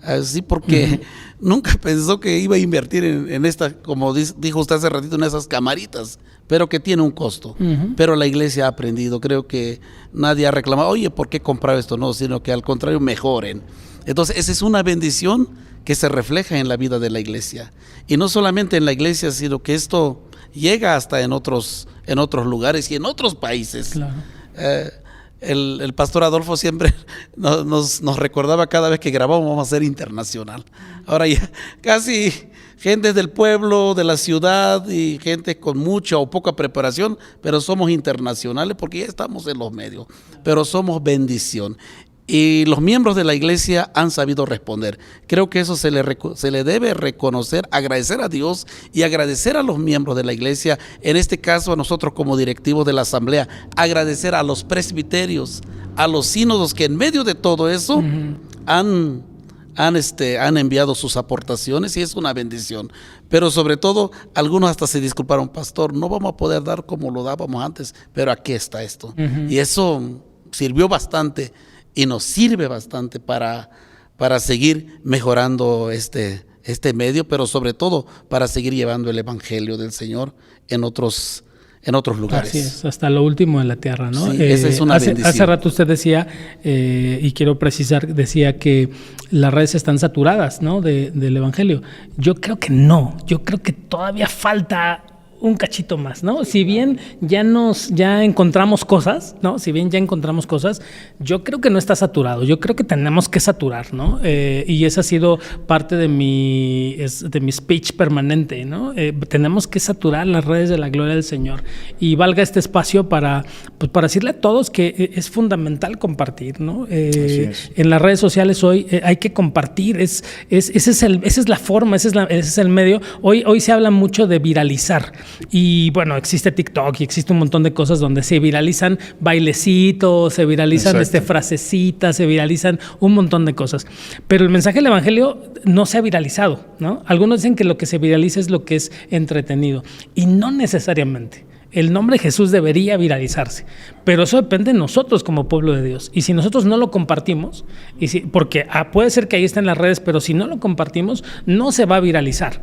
S4: Así porque nunca pensó que iba a invertir en esta, como dijo usted hace ratito, en esas camaritas, pero que tiene un costo. Pero la iglesia ha aprendido. Creo que nadie ha reclamado, oye, ¿por qué comprar esto? No, sino que al contrario mejoren. Entonces, esa es una bendición que se refleja en la vida de la iglesia. Y no solamente en la iglesia, sino que esto llega hasta en otros lugares y en otros países.
S1: Claro.
S4: El pastor Adolfo siempre nos recordaba cada vez que grabábamos, vamos a ser internacional. Ahora ya casi gente del pueblo, de la ciudad y gente con mucha o poca preparación, pero somos internacionales porque ya estamos en los medios, pero somos bendición. Y los miembros de la iglesia han sabido responder. Creo que eso se le debe reconocer, agradecer a Dios y agradecer a los miembros de la iglesia, en este caso a nosotros como directivos de la asamblea, agradecer a los presbiterios, a los sínodos que en medio de todo eso han enviado sus aportaciones y es una bendición. Pero sobre todo, algunos hasta se disculparon, pastor, no vamos a poder dar como lo dábamos antes, pero aquí está esto. Y eso sirvió bastante. Y nos sirve bastante para seguir mejorando este medio, pero sobre todo para seguir llevando el evangelio del Señor en otros lugares.
S1: Así es, hasta lo último de la tierra, ¿no?
S4: Sí, esa es una bendición.
S1: Hace rato usted decía, y quiero precisar, decía que las redes están saturadas, ¿no? Del evangelio. Yo creo que no, yo creo que todavía falta un cachito más, ¿no? Si bien ya encontramos cosas, ¿no? Si bien ya encontramos cosas, yo creo que no está saturado. Yo creo que tenemos que saturar, ¿no? Y esa ha sido parte de mi speech permanente, ¿no? Tenemos que saturar las redes de la gloria del Señor. Y valga este espacio para decirle a todos que es fundamental compartir, ¿no? En las redes sociales hoy hay que compartir. Esa es la forma, ese es el medio. Hoy se habla mucho de viralizar. Y bueno, existe TikTok y existe un montón de cosas donde se viralizan bailecitos, se viralizan frasecitas, se viralizan un montón de cosas. Pero el mensaje del evangelio no se ha viralizado, ¿no? Algunos dicen que lo que se viraliza es lo que es entretenido. Y no necesariamente. El nombre de Jesús debería viralizarse, pero eso depende de nosotros como pueblo de Dios. Y si nosotros no lo compartimos, porque puede ser que ahí está en las redes, pero si no lo compartimos, no se va a viralizar.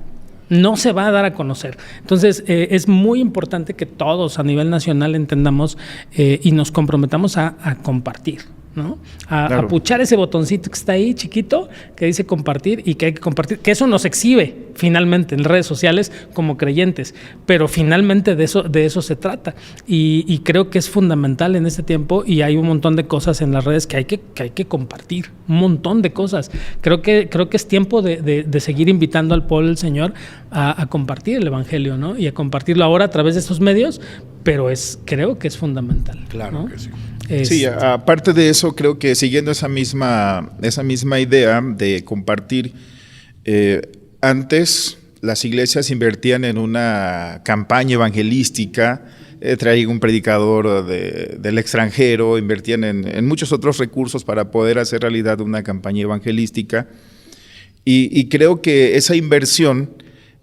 S1: No se va a dar a conocer. Entonces, es muy importante que todos a nivel nacional entendamos y nos comprometamos a compartir, ¿no? A puchar ese botoncito que está ahí chiquito que dice compartir y que hay que compartir, que eso nos exhibe finalmente en redes sociales como creyentes, pero finalmente de eso se trata y creo que es fundamental en este tiempo y hay un montón de cosas en las redes que hay que compartir, un montón de cosas. Creo que es tiempo de seguir invitando al pueblo del Señor a compartir el evangelio, ¿no? Y a compartirlo ahora a través de estos medios, pero creo que es fundamental.
S2: Claro, ¿no? Que sí.
S3: Sí, aparte de eso, creo que siguiendo esa misma idea de compartir, antes las iglesias invertían en una campaña evangelística, traían un predicador del extranjero, invertían en muchos otros recursos para poder hacer realidad una campaña evangelística y creo que esa inversión,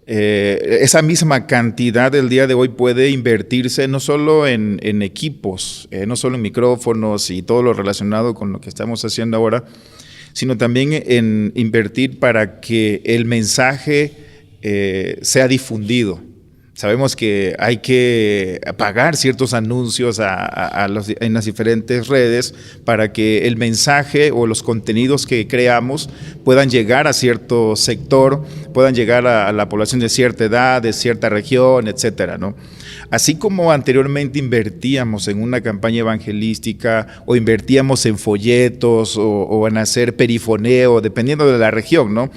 S3: esa misma cantidad del día de hoy puede invertirse no solo en equipos, no solo en micrófonos y todo lo relacionado con lo que estamos haciendo ahora, sino también en invertir para que el mensaje sea difundido. Sabemos que hay que pagar ciertos anuncios en las diferentes redes para que el mensaje o los contenidos que creamos puedan llegar a cierto sector, puedan llegar a la población de cierta edad, de cierta región, etcétera, ¿no? Así como anteriormente invertíamos en una campaña evangelística o invertíamos en folletos o en hacer perifoneo, dependiendo de la región, ¿no?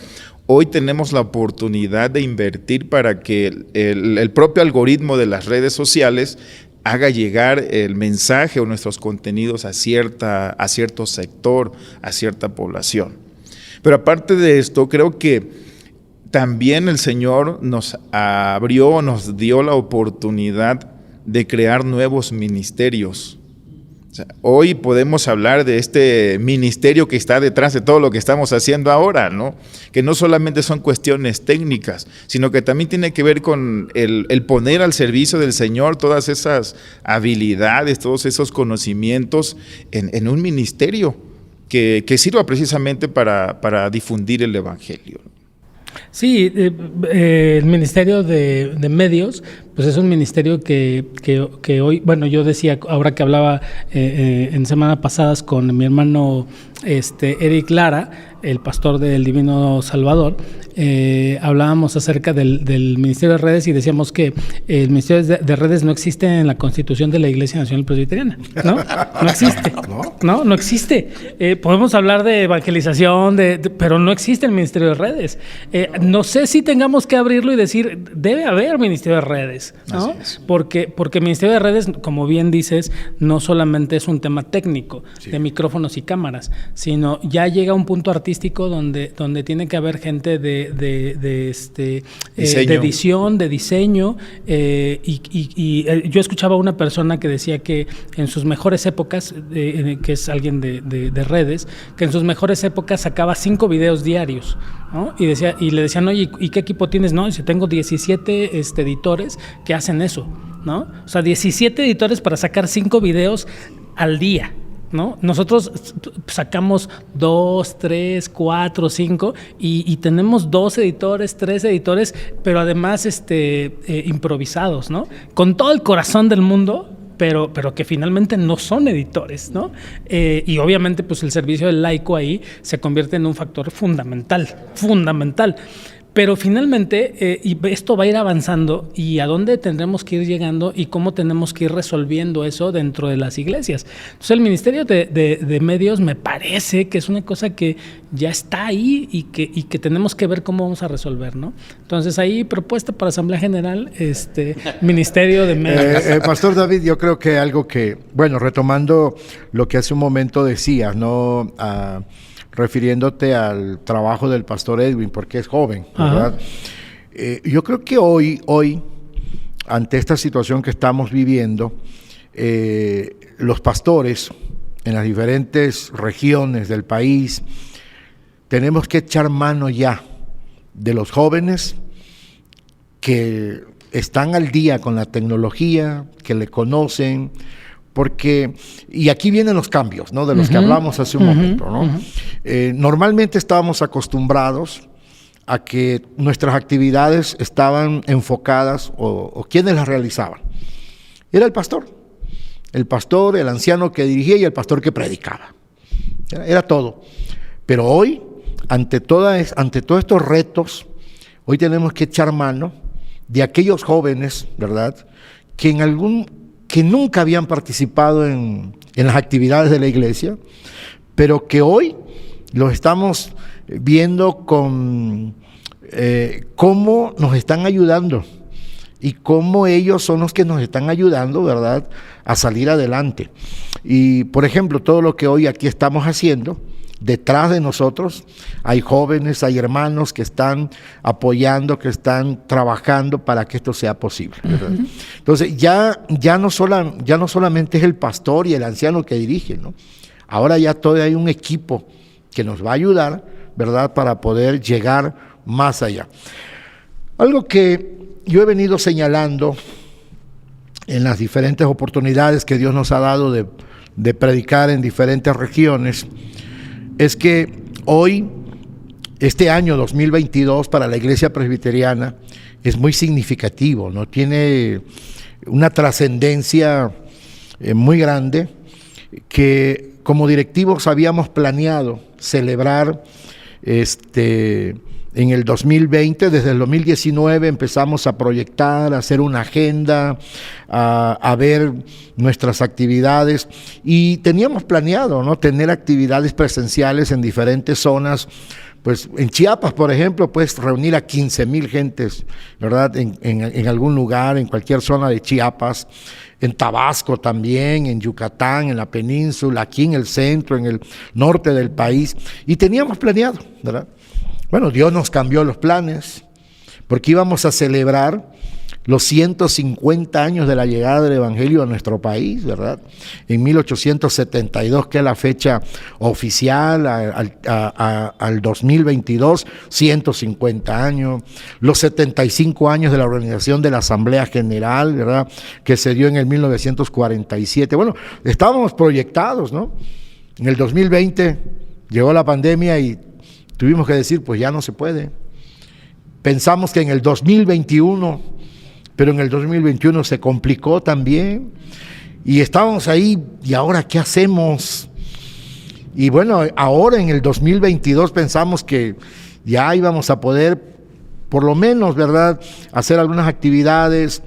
S3: Hoy tenemos la oportunidad de invertir para que el propio algoritmo de las redes sociales haga llegar el mensaje o nuestros contenidos a cierto sector, a cierta población. Pero aparte de esto, creo que también el Señor nos dio la oportunidad de crear nuevos ministerios. O sea, hoy podemos hablar de este ministerio que está detrás de todo lo que estamos haciendo ahora, ¿no? Que no solamente son cuestiones técnicas, sino que también tiene que ver con el poner al servicio del Señor todas esas habilidades, todos esos conocimientos en un ministerio que sirva precisamente para difundir el Evangelio.
S1: Sí, el Ministerio de Medios, pues es un ministerio que hoy, bueno, yo decía, ahora que hablaba en semanas pasadas con mi hermano Eric Lara, el pastor del Divino Salvador, hablábamos acerca del Ministerio de Redes y decíamos que el Ministerio de Redes no existe en la Constitución de la Iglesia Nacional Presbiteriana, ¿no? No existe, no existe. Podemos hablar de evangelización, pero no existe el Ministerio de Redes. No sé si tengamos que abrirlo y decir, debe haber Ministerio de Redes, ¿no? Porque el Ministerio de Redes, como bien dices, no solamente es un tema técnico, de micrófonos y cámaras, sino ya llega a un punto artístico donde tiene que haber gente de edición, de diseño, y yo escuchaba a una persona que decía que en sus mejores épocas, que es alguien de redes, que en sus mejores épocas sacaba 5 videos diarios, ¿no? Y le decían, oye, ¿y qué equipo tienes? No, dice, tengo 17 editores que hacen eso, ¿no? O sea, 17 editores para sacar 5 videos al día, ¿no? Nosotros sacamos 2, 3, 4, 5 y tenemos 2 editores, 3 editores, pero además improvisados, ¿no? Con todo el corazón del mundo, pero que finalmente no son editores, ¿no? Y obviamente pues el servicio del laico ahí se convierte en un factor fundamental. Pero finalmente, y esto va a ir avanzando, y a dónde tendremos que ir llegando y cómo tenemos que ir resolviendo eso dentro de las iglesias. Entonces, el Ministerio de Medios me parece que es una cosa que ya está ahí y que tenemos que ver cómo vamos a resolver, ¿no? Entonces, ahí propuesta para Asamblea General, Ministerio de Medios.
S2: Pastor David, yo creo que algo que, bueno, retomando lo que hace un momento decías, ¿no? Refiriéndote al trabajo del pastor Edwin, porque es joven, ¿verdad? Yo creo que hoy, ante esta situación que estamos viviendo, los pastores en las diferentes regiones del país tenemos que echar mano ya de los jóvenes que están al día con la tecnología, que le conocen, porque, y aquí vienen los cambios, ¿no? De los que hablamos hace un momento, ¿no? Normalmente estábamos acostumbrados a que nuestras actividades estaban enfocadas, o quienes las realizaban. Era el pastor, el anciano que dirigía y el pastor que predicaba. Era todo. Pero hoy, ante todos estos retos, hoy tenemos que echar mano de aquellos jóvenes, ¿verdad?, que nunca habían participado en las actividades de la iglesia, pero que hoy los estamos viendo con cómo nos están ayudando y cómo ellos son los que nos están ayudando, ¿verdad?, a salir adelante. Y, por ejemplo, todo lo que hoy aquí estamos haciendo, detrás de nosotros hay jóvenes, hay hermanos que están apoyando, que están trabajando para que esto sea posible, ¿verdad? Entonces ya no solamente es el pastor y el anciano que dirigen, ¿no? Ahora ya todavía hay un equipo que nos va a ayudar, ¿verdad?, para poder llegar más allá. Algo que yo he venido señalando en las diferentes oportunidades que Dios nos ha dado de predicar en diferentes regiones, es que hoy, este año 2022 para la Iglesia Presbiteriana es muy significativo, ¿no? Tiene una trascendencia muy grande, que como directivos habíamos planeado celebrar en el 2020, desde el 2019 empezamos a proyectar, a hacer una agenda, a ver nuestras actividades, y teníamos planeado, ¿no?, tener actividades presenciales en diferentes zonas pues en Chiapas, por ejemplo, puedes reunir a 15,000 gentes, ¿verdad? En algún lugar, en cualquier zona de Chiapas, en Tabasco también, en Yucatán, en la península, aquí en el centro, en el norte del país, y teníamos planeado, ¿verdad? Bueno, Dios nos cambió los planes, porque íbamos a celebrar los 150 años de la llegada del Evangelio a nuestro país, ¿verdad? En 1872, que es la fecha oficial, al 2022, 150 años. Los 75 años de la organización de la Asamblea General, ¿verdad? Que se dio en el 1947. Bueno, estábamos proyectados, ¿no? En el 2020 llegó la pandemia y tuvimos que decir, pues ya no se puede. Pensamos que en el 2021... pero en el 2021 se complicó también y estábamos ahí, ¿y ahora qué hacemos? Y bueno, ahora en el 2022 pensamos que ya íbamos a poder, por lo menos, ¿verdad?, hacer algunas actividades,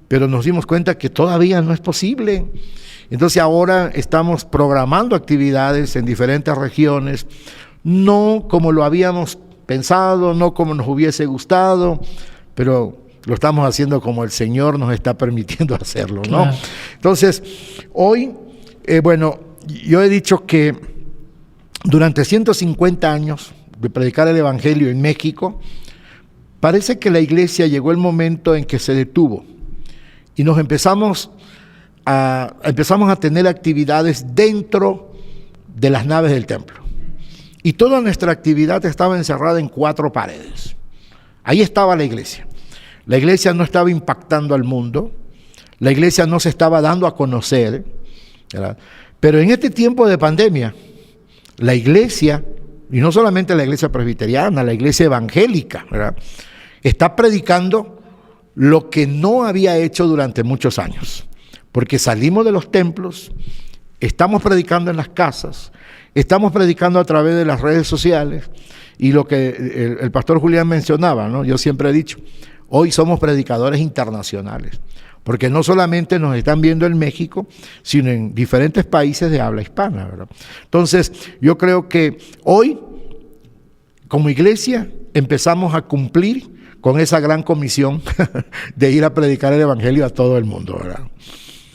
S2: pero nos dimos cuenta que todavía no es posible. Entonces ahora estamos programando actividades en diferentes regiones, no como lo habíamos pensado, no como nos hubiese gustado, pero lo estamos haciendo como el Señor nos está permitiendo hacerlo, ¿no? Claro. Entonces, hoy, bueno, yo he dicho que durante 150 años de predicar el Evangelio en México, parece que la iglesia llegó el momento en que se detuvo y nos empezamos a tener actividades dentro de las naves del templo. Y toda nuestra actividad estaba encerrada en 4 paredes. Ahí estaba la iglesia. La iglesia no estaba impactando al mundo, la iglesia no se estaba dando a conocer, ¿verdad? Pero en este tiempo de pandemia, la iglesia, y no solamente la iglesia presbiteriana, la iglesia evangélica, ¿verdad?, está predicando lo que no había hecho durante muchos años, porque salimos de los templos, estamos predicando en las casas, estamos predicando a través de las redes sociales, y lo que el pastor Julián mencionaba, ¿no? Yo siempre he dicho, hoy somos predicadores internacionales, porque no solamente nos están viendo en México, sino en diferentes países de habla hispana, ¿verdad? Entonces, yo creo que hoy, como iglesia, empezamos a cumplir con esa gran comisión de ir a predicar el Evangelio a todo el mundo, ¿verdad?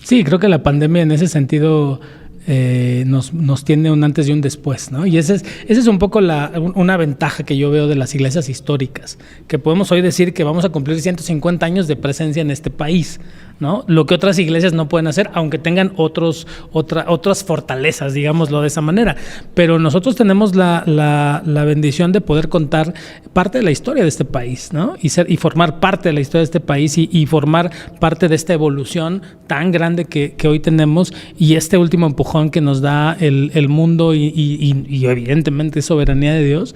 S1: Sí, creo que la pandemia en ese sentido nos tiene un antes y un después, ¿no? Y esa es un poco una ventaja que yo veo de las iglesias históricas, que podemos hoy decir que vamos a cumplir 150 años de presencia en este país, ¿no? Lo que otras iglesias no pueden hacer, aunque tengan otras fortalezas, digámoslo de esa manera. Pero nosotros tenemos la bendición de poder contar parte de la historia de este país, ¿no? Y formar parte de la historia de este país y formar parte de esta evolución tan grande que hoy tenemos, y este último empujón que nos da el mundo y evidentemente soberanía de Dios,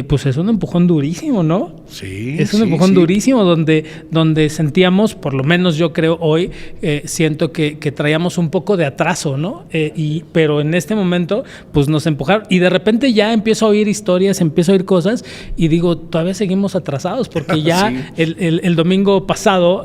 S1: pues es un empujón durísimo, ¿no?
S2: Sí.
S1: Es un empujón durísimo donde sentíamos, por lo menos yo creo hoy, siento que traíamos un poco de atraso, ¿no? Pero en este momento, pues nos empujaron y de repente ya empiezo a oír historias, empiezo a oír cosas y digo, todavía seguimos atrasados porque ya sí. el domingo pasado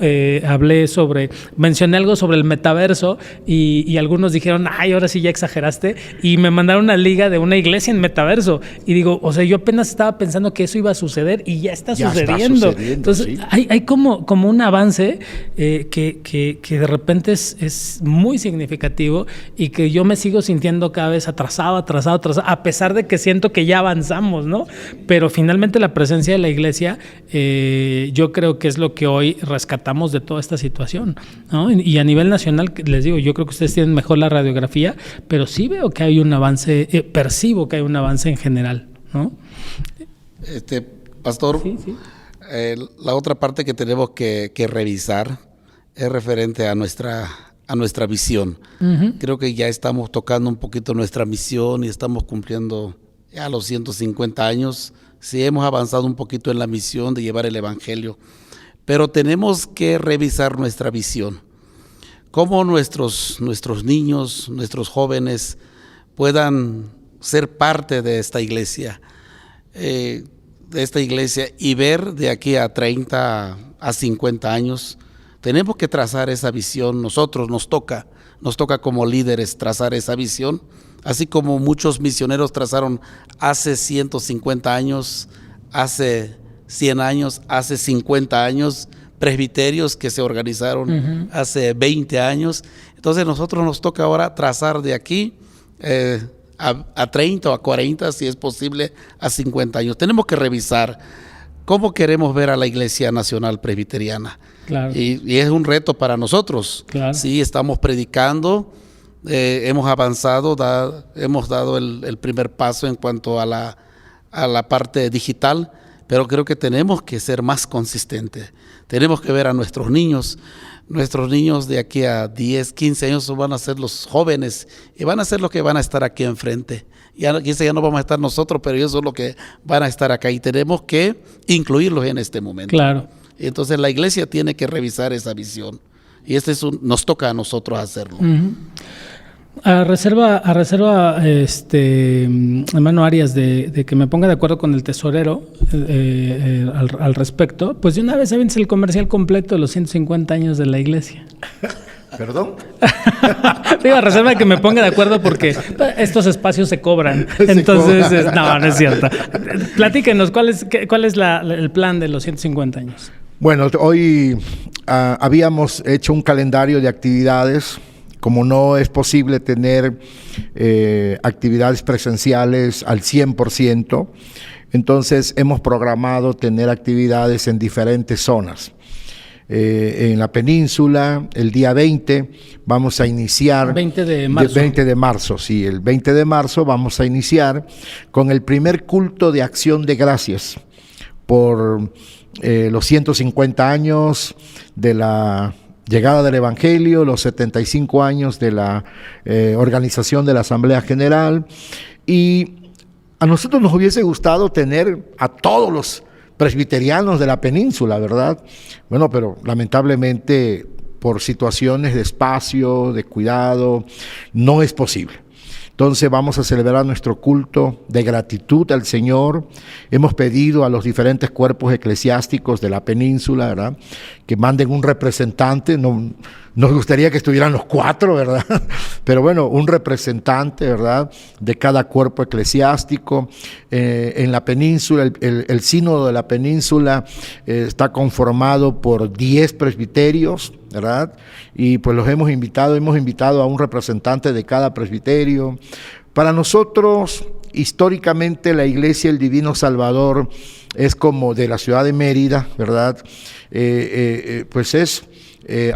S1: mencioné algo sobre el metaverso y algunos dijeron, ay, ahora sí ya exageraste, y me mandaron una liga de una iglesia en metaverso y digo, o sea, yo apenas estaba pensando que eso iba a suceder y ya está sucediendo. Entonces sí. hay como un avance que de repente es muy significativo y que yo me sigo sintiendo cada vez atrasado, a pesar de que siento que ya avanzamos, ¿no? Pero finalmente la presencia de la iglesia, yo creo que es lo que hoy rescatamos de toda esta situación, ¿no? Y a nivel nacional, les digo, yo creo que ustedes tienen mejor la radiografía, pero sí veo que hay un avance, percibo que hay un avance en general, ¿no?
S4: Pastor, sí. La otra parte que tenemos que revisar es referente a nuestra visión. Uh-huh. Creo que ya estamos tocando un poquito nuestra misión y estamos cumpliendo ya los 150 años. Sí hemos avanzado un poquito en la misión de llevar el Evangelio, pero tenemos que revisar nuestra visión. Cómo nuestros niños, nuestros jóvenes puedan ser parte de esta iglesia, y ver de aquí a 30 a 50 años. Tenemos que trazar esa visión, nos toca nos toca como líderes trazar esa visión, así como muchos misioneros trazaron hace 150 años, hace 100 años, hace 50 años, presbiterios que se organizaron hace 20 años. Entonces nosotros nos toca ahora trazar de aquí a 30 o a 40, si es posible, a 50 años. Tenemos que revisar cómo queremos ver a la Iglesia Nacional Presbiteriana.
S1: Claro.
S4: Y es un reto para nosotros.
S1: Claro.
S4: Sí, estamos predicando, hemos avanzado, hemos dado el primer paso en cuanto a la parte digital, pero creo que tenemos que ser más consistentes. Tenemos que ver a nuestros niños de aquí a 10, 15 años van a ser los jóvenes y van a ser los que van a estar aquí enfrente. Ya no vamos a estar nosotros, pero ellos son los que van a estar acá y tenemos que incluirlos en este momento.
S1: Claro.
S4: Entonces la iglesia tiene que revisar esa visión y nos toca a nosotros hacerlo.
S1: A reserva, hermano Arias, de que me ponga de acuerdo con el tesorero al respecto, pues de una vez avientes el comercial completo de los 150 años de la iglesia.
S2: ¿Perdón?
S1: Digo, a reserva de que me ponga de acuerdo porque estos espacios se cobran. Entonces, no es cierto. Platíquenos, ¿cuál es el plan de los 150 años?
S2: Bueno, hoy habíamos hecho un calendario de actividades. Como no es posible tener actividades presenciales al 100%, entonces hemos programado tener actividades en diferentes zonas. En la península, el día 20, vamos a iniciar...
S1: 20 de marzo.
S2: 20 de marzo, sí. El 20 de marzo vamos a iniciar con el primer culto de acción de gracias por los 150 años de la llegada del Evangelio, los 75 años de la organización de la Asamblea General, y a nosotros nos hubiese gustado tener a todos los presbiterianos de la península, ¿verdad? Bueno, pero lamentablemente por situaciones de espacio, de cuidado, no es posible. Entonces vamos a celebrar nuestro culto de gratitud al Señor. Hemos pedido a los diferentes cuerpos eclesiásticos de la península, ¿verdad?, que manden un representante. No, nos gustaría que estuvieran los 4, ¿verdad? Pero bueno, un representante, ¿verdad?, de cada cuerpo eclesiástico. En la península, el sínodo de la península está conformado por 10 presbiterios, ¿verdad? Y pues hemos invitado a un representante de cada presbiterio. Para nosotros, históricamente, la Iglesia del Divino Salvador es como de la ciudad de Mérida, ¿verdad? Pues es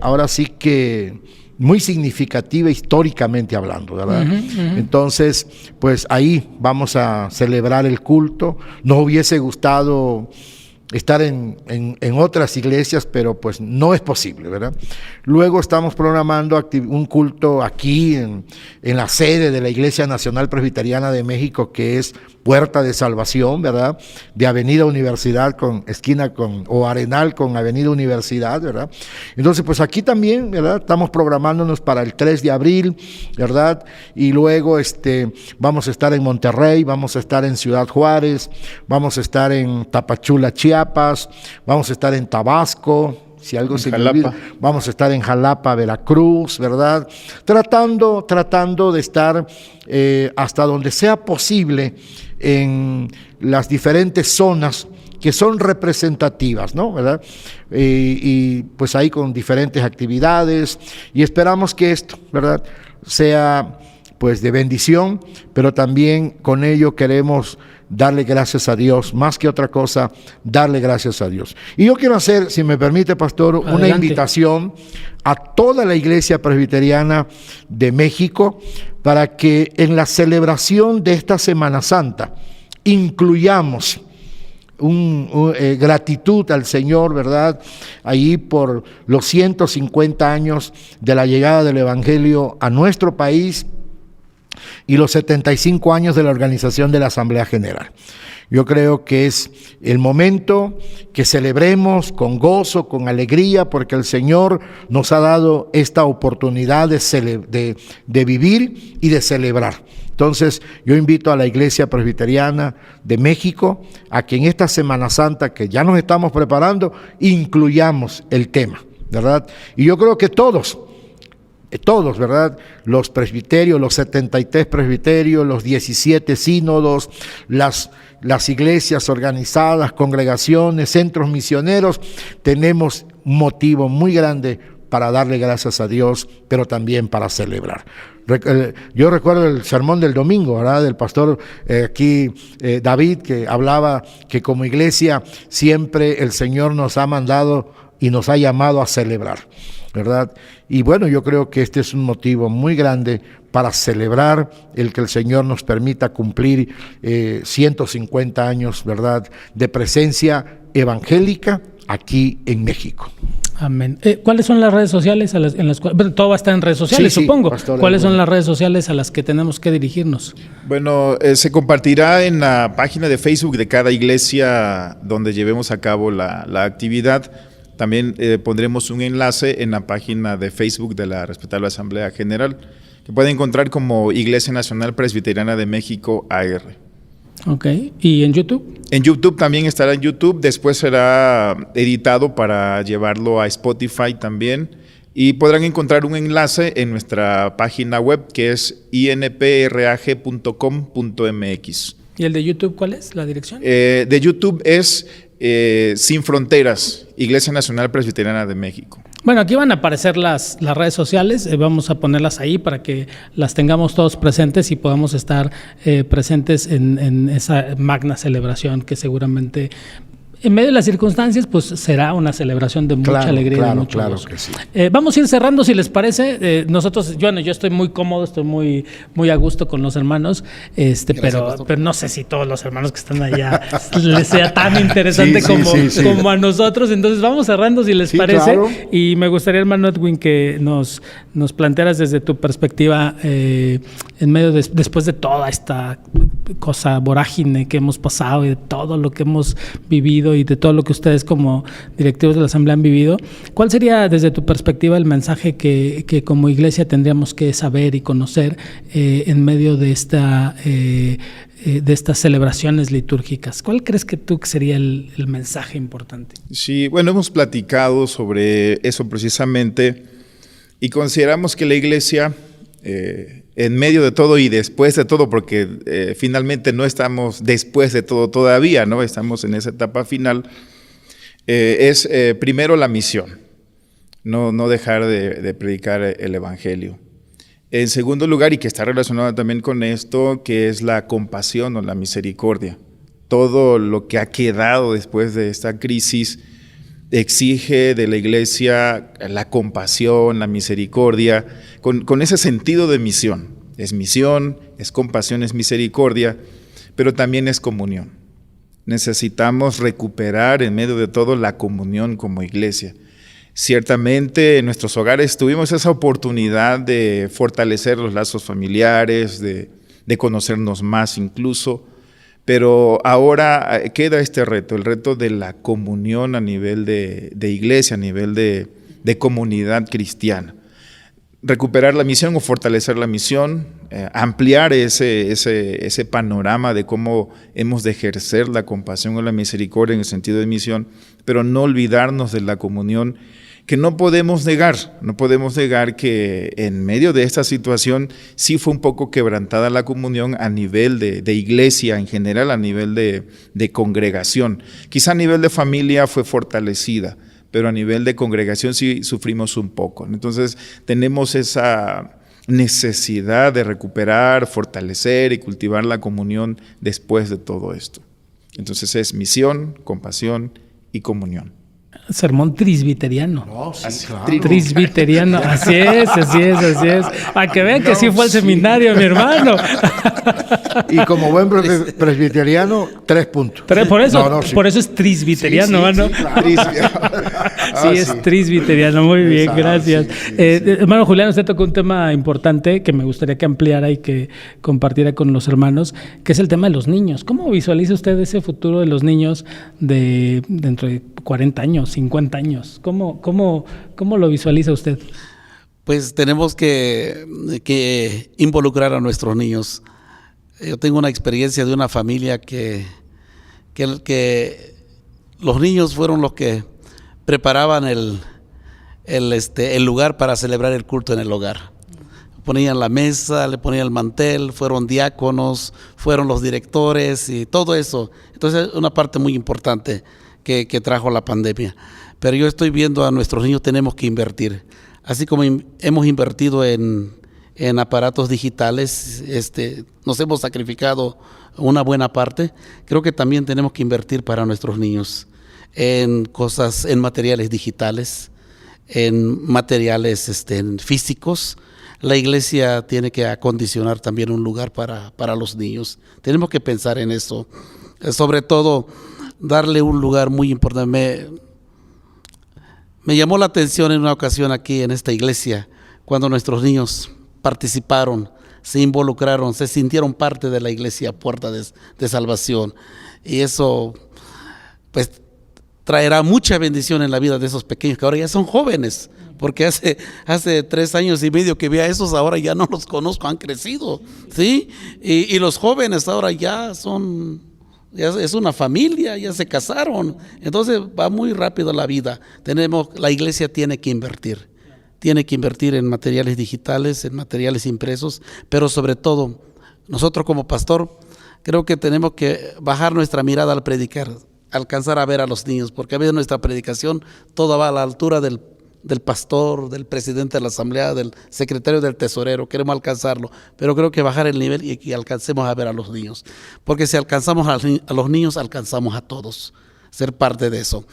S2: ahora sí que muy significativa históricamente hablando, ¿verdad? Entonces, pues ahí vamos a celebrar el culto. Nos hubiese gustado estar en otras iglesias, pero pues no es posible, ¿verdad? Luego estamos programando un culto aquí en la sede de la Iglesia Nacional Presbiteriana de México, que es Puerta de Salvación, ¿verdad?, de Avenida Universidad o Arenal con Avenida Universidad, ¿verdad? Entonces, pues aquí también, ¿verdad?, estamos programándonos para el 3 de abril, ¿verdad? Y luego vamos a estar en Monterrey, vamos a estar en Ciudad Juárez, vamos a estar en Tapachula, Chiapas, vamos a estar en Tabasco, si algo se me olvida, vamos a estar en Jalapa, Veracruz, ¿verdad? Tratando de estar hasta donde sea posible en las diferentes zonas que son representativas, ¿no?, ¿verdad? Y pues ahí con diferentes actividades, y esperamos que esto, ¿verdad?, sea pues de bendición, pero también con ello queremos darle gracias a Dios, más que otra cosa, darle gracias a Dios. Y yo quiero hacer, si me permite, pastor,
S1: Adelante,
S2: una invitación a toda la Iglesia Presbiteriana de México para que en la celebración de esta Semana Santa incluyamos gratitud al Señor, ¿verdad?, ahí por los 150 años de la llegada del Evangelio a nuestro país y los 75 años de la organización de la Asamblea General. Yo creo que es el momento que celebremos con gozo, con alegría, porque el Señor nos ha dado esta oportunidad de vivir y de celebrar. Entonces, yo invito a la Iglesia Presbiteriana de México a que en esta Semana Santa, que ya nos estamos preparando, incluyamos el tema, ¿verdad? Y yo creo que todos todos, ¿verdad? Los presbiterios, los 73 presbiterios, los 17 sínodos, las iglesias organizadas, congregaciones, centros misioneros, tenemos un motivo muy grande para darle gracias a Dios, pero también para celebrar. Yo recuerdo el sermón del domingo, ¿verdad? Del pastor David, que hablaba que como iglesia siempre el Señor nos ha mandado y nos ha llamado a celebrar, ¿verdad? Y bueno, yo creo que este es un motivo muy grande para celebrar el que el Señor nos permita cumplir 150 años, ¿verdad?, de presencia evangélica aquí en México.
S1: Amén. ¿Cuáles son las redes sociales en las cuales, bueno, todo va a estar en redes sociales,
S2: Sí,
S1: supongo?
S2: pastor,
S1: ¿Cuáles son las redes sociales a las que tenemos que dirigirnos?
S3: Bueno, se compartirá en la página de Facebook de cada iglesia donde llevemos a cabo la actividad. También pondremos un enlace en la página de Facebook de la respetable Asamblea General, que pueden encontrar como Iglesia Nacional Presbiteriana de México, AR.
S1: Ok. ¿Y en YouTube?
S3: En YouTube también estará en YouTube, después será editado para llevarlo a Spotify también, y podrán encontrar un enlace en nuestra página web que es inprag.com.mx.
S1: ¿Y el de YouTube cuál es la dirección?
S3: De YouTube es Sin Fronteras, Iglesia Nacional Presbiteriana de México.
S1: Bueno, aquí van a aparecer las redes sociales, vamos a ponerlas ahí para que las tengamos todos presentes y podamos estar presentes en esa magna celebración que seguramente, en medio de las circunstancias, pues será una celebración de mucha alegría y de mucho gozo.
S2: Que sí.
S1: Vamos a ir cerrando, si les parece. Nosotros, yo estoy muy cómodo, estoy muy a gusto con los hermanos, pero no sé si todos los hermanos que están allá les sea tan interesante como a nosotros. Entonces vamos cerrando, si les parece. Claro. Y me gustaría, hermano Edwin, que nos plantearas desde tu perspectiva, en medio después de toda esta cosa vorágine que hemos pasado y de todo lo que hemos vivido y de todo lo que ustedes como directivos de la Asamblea han vivido, ¿cuál sería desde tu perspectiva el mensaje que como iglesia tendríamos que saber y conocer en medio de estas celebraciones litúrgicas? ¿Cuál crees que sería el mensaje importante?
S3: Sí, bueno, hemos platicado sobre eso precisamente y consideramos que la iglesia, en medio de todo y después de todo, porque finalmente no estamos después de todo todavía, ¿no? Estamos en esa etapa final, es primero la misión, no dejar de predicar el evangelio. En segundo lugar, y que está relacionado también con esto, que es la compasión o la misericordia. Todo lo que ha quedado después de esta crisis exige de la iglesia la compasión, la misericordia, con ese sentido de misión. Es misión, es compasión, es misericordia, pero también es comunión. Necesitamos recuperar en medio de todo la comunión como iglesia. Ciertamente en nuestros hogares tuvimos esa oportunidad de fortalecer los lazos familiares, de conocernos más incluso, pero ahora queda este reto, el reto de la comunión a nivel de iglesia, a nivel de comunidad cristiana. Recuperar la misión o fortalecer la misión, ampliar ese panorama de cómo hemos de ejercer la compasión o la misericordia en el sentido de misión, pero no olvidarnos de la comunión que no podemos negar que en medio de esta situación sí fue un poco quebrantada la comunión a nivel de iglesia en general, a nivel de congregación. Quizá a nivel de familia fue fortalecida, pero a nivel de congregación sí sufrimos un poco. Entonces tenemos esa necesidad de recuperar, fortalecer y cultivar la comunión después de todo esto. Entonces es misión, compasión y comunión.
S1: Sermón trisbiteriano.
S2: No, sí, claro.
S1: Trisbiteriano, así es. Para que vean que sí fue al seminario, mi hermano.
S2: Y como buen presbiteriano, 3 puntos.
S1: Por eso es trisbiteriano, ¿no?
S2: Sí, claro.
S1: Es trisbiteriano, muy bien, gracias. Hermano Julián, usted tocó un tema importante que me gustaría que ampliara y que compartiera con los hermanos, que es el tema de los niños. ¿Cómo visualiza usted ese futuro de los niños dentro de 40 años, 50 años? ¿Cómo lo visualiza usted?
S4: Pues tenemos que involucrar a nuestros niños. Yo tengo una experiencia de una familia que los niños fueron los que preparaban el el lugar para celebrar el culto en el hogar. Ponían la mesa, le ponían el mantel, fueron diáconos, fueron los directores y todo eso. Entonces, una parte muy importante que trajo la pandemia. Pero yo estoy viendo a nuestros niños, tenemos que invertir. Así como hemos invertido en aparatos digitales, nos hemos sacrificado una buena parte, creo que también tenemos que invertir para nuestros niños en cosas, en materiales digitales, en materiales físicos. La iglesia tiene que acondicionar también un lugar para los niños. Tenemos que pensar en eso. Sobre todo, darle un lugar muy importante. Me llamó la atención en una ocasión aquí en esta iglesia, cuando nuestros niños participaron, se involucraron, se sintieron parte de la iglesia Puerta de Salvación. Y eso, pues, traerá mucha bendición en la vida de esos pequeños que ahora ya son jóvenes. Porque hace 3 años y medio que vi a esos, ahora ya no los conozco, han crecido, ¿sí? Y los jóvenes ahora ya es una familia, ya se casaron. Entonces va muy rápido la vida. La iglesia tiene que invertir en materiales digitales, en materiales impresos, pero sobre todo, nosotros como pastor, creo que tenemos que bajar nuestra mirada al predicar, alcanzar a ver a los niños, porque a veces nuestra predicación toda va a la altura del pastor, del presidente de la asamblea, del secretario del tesorero, queremos alcanzarlo, pero creo que bajar el nivel y que alcancemos a ver a los niños, porque si alcanzamos a los niños, alcanzamos a todos, ser parte de eso.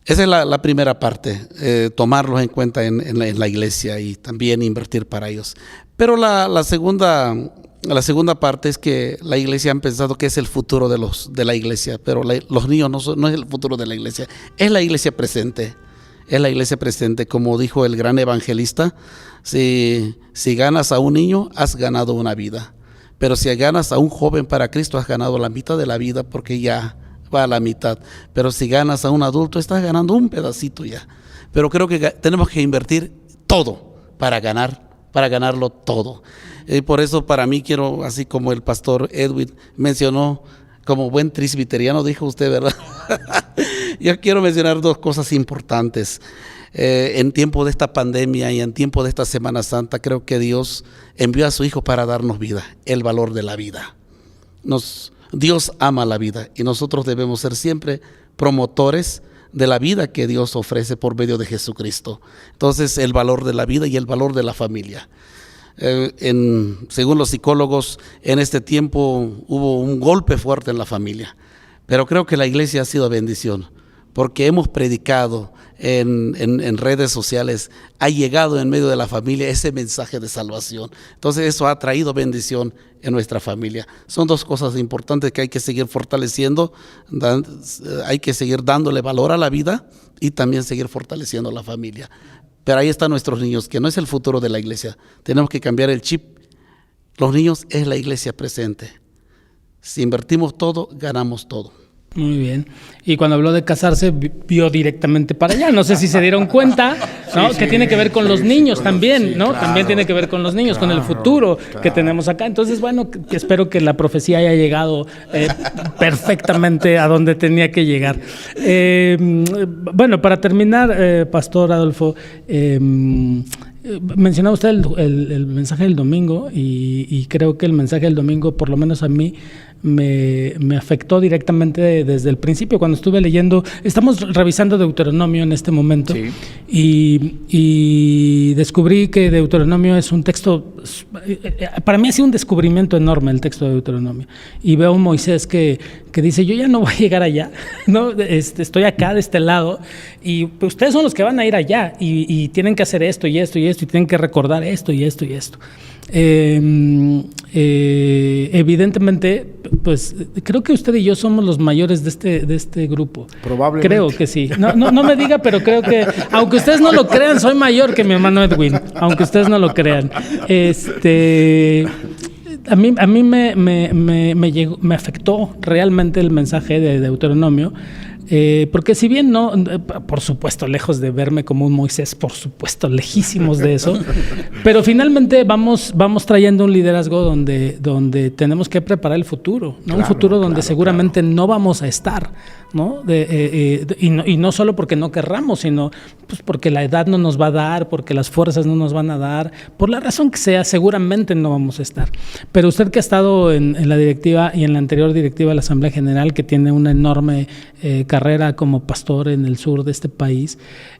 S4: Esa es la primera parte, tomarlos en cuenta en la iglesia y también invertir para ellos. Pero la segunda parte es que la iglesia han pensado que es el futuro de la iglesia, pero los niños no es el futuro de la iglesia, es la iglesia presente. Es la iglesia presente, como dijo el gran evangelista, si ganas a un niño, has ganado una vida. Pero si ganas a un joven para Cristo, has ganado la mitad de la vida, porque ya va a la mitad. Pero si ganas a un adulto, estás ganando un pedacito ya. Pero creo que tenemos que invertir todo para ganarlo todo. Y por eso para mí quiero, así como el pastor Edwin mencionó, como buen presbiteriano, dijo usted, ¿verdad? Yo quiero mencionar 2 cosas importantes. En tiempo de esta pandemia y en tiempo de esta Semana Santa, creo que Dios envió a su Hijo para darnos vida, el valor de la vida. Dios ama la vida y nosotros debemos ser siempre promotores de la vida que Dios ofrece por medio de Jesucristo. Entonces, el valor de la vida y el valor de la familia. Según los psicólogos, en este tiempo hubo un golpe fuerte en la familia, pero creo que la iglesia ha sido bendición, porque hemos predicado en redes sociales, ha llegado en medio de la familia ese mensaje de salvación. Entonces eso ha traído bendición en nuestra familia. Son 2 cosas importantes que hay que seguir fortaleciendo, hay que seguir dándole valor a la vida y también seguir fortaleciendo la familia. Pero ahí están nuestros niños, que no es el futuro de la iglesia. Tenemos que cambiar el chip. Los niños es la iglesia presente. Si invertimos todo, ganamos todo.
S1: Muy bien. Y cuando habló de casarse, vio directamente para allá. No sé si se dieron cuenta, ¿no? Que tiene que ver con los niños también, ¿no? Claro, también tiene que ver con los niños, con el futuro que tenemos acá. Entonces, bueno, espero que la profecía haya llegado perfectamente a donde tenía que llegar. Bueno, para terminar, Pastor Adolfo, mencionaba usted el mensaje del domingo y creo que el mensaje del domingo, por lo menos a mí, me afectó directamente desde el principio. Cuando estuve leyendo, estamos revisando Deuteronomio en este momento, sí. y descubrí que Deuteronomio es un texto, para mí ha sido un descubrimiento enorme el texto de Deuteronomio, y veo a un Moisés que dice, yo ya no voy a llegar allá, ¿no? Estoy acá de este lado, y pues, ustedes son los que van a ir allá, y tienen que hacer esto y esto y esto, y tienen que recordar esto y esto y esto. Evidentemente, pues creo que usted y yo somos los mayores de este grupo.
S2: Probablemente.
S1: Creo que sí. No me diga, pero creo que, aunque ustedes no lo crean, soy mayor que mi hermano Edwin, aunque ustedes no lo crean. A mí me afectó realmente el mensaje de Deuteronomio. Porque si bien no, por supuesto, lejos de verme como un Moisés, por supuesto, lejísimos de eso, pero finalmente vamos trayendo un liderazgo donde tenemos que preparar el futuro, ¿no? Un futuro donde seguramente no vamos a estar, ¿no? Y no solo porque no querramos, sino pues porque la edad no nos va a dar, porque las fuerzas no nos van a dar, por la razón que sea, seguramente no vamos a estar. Pero usted que ha estado en la directiva y en la anterior directiva de la Asamblea General, que tiene una enorme carrera como pastor en el sur de este país,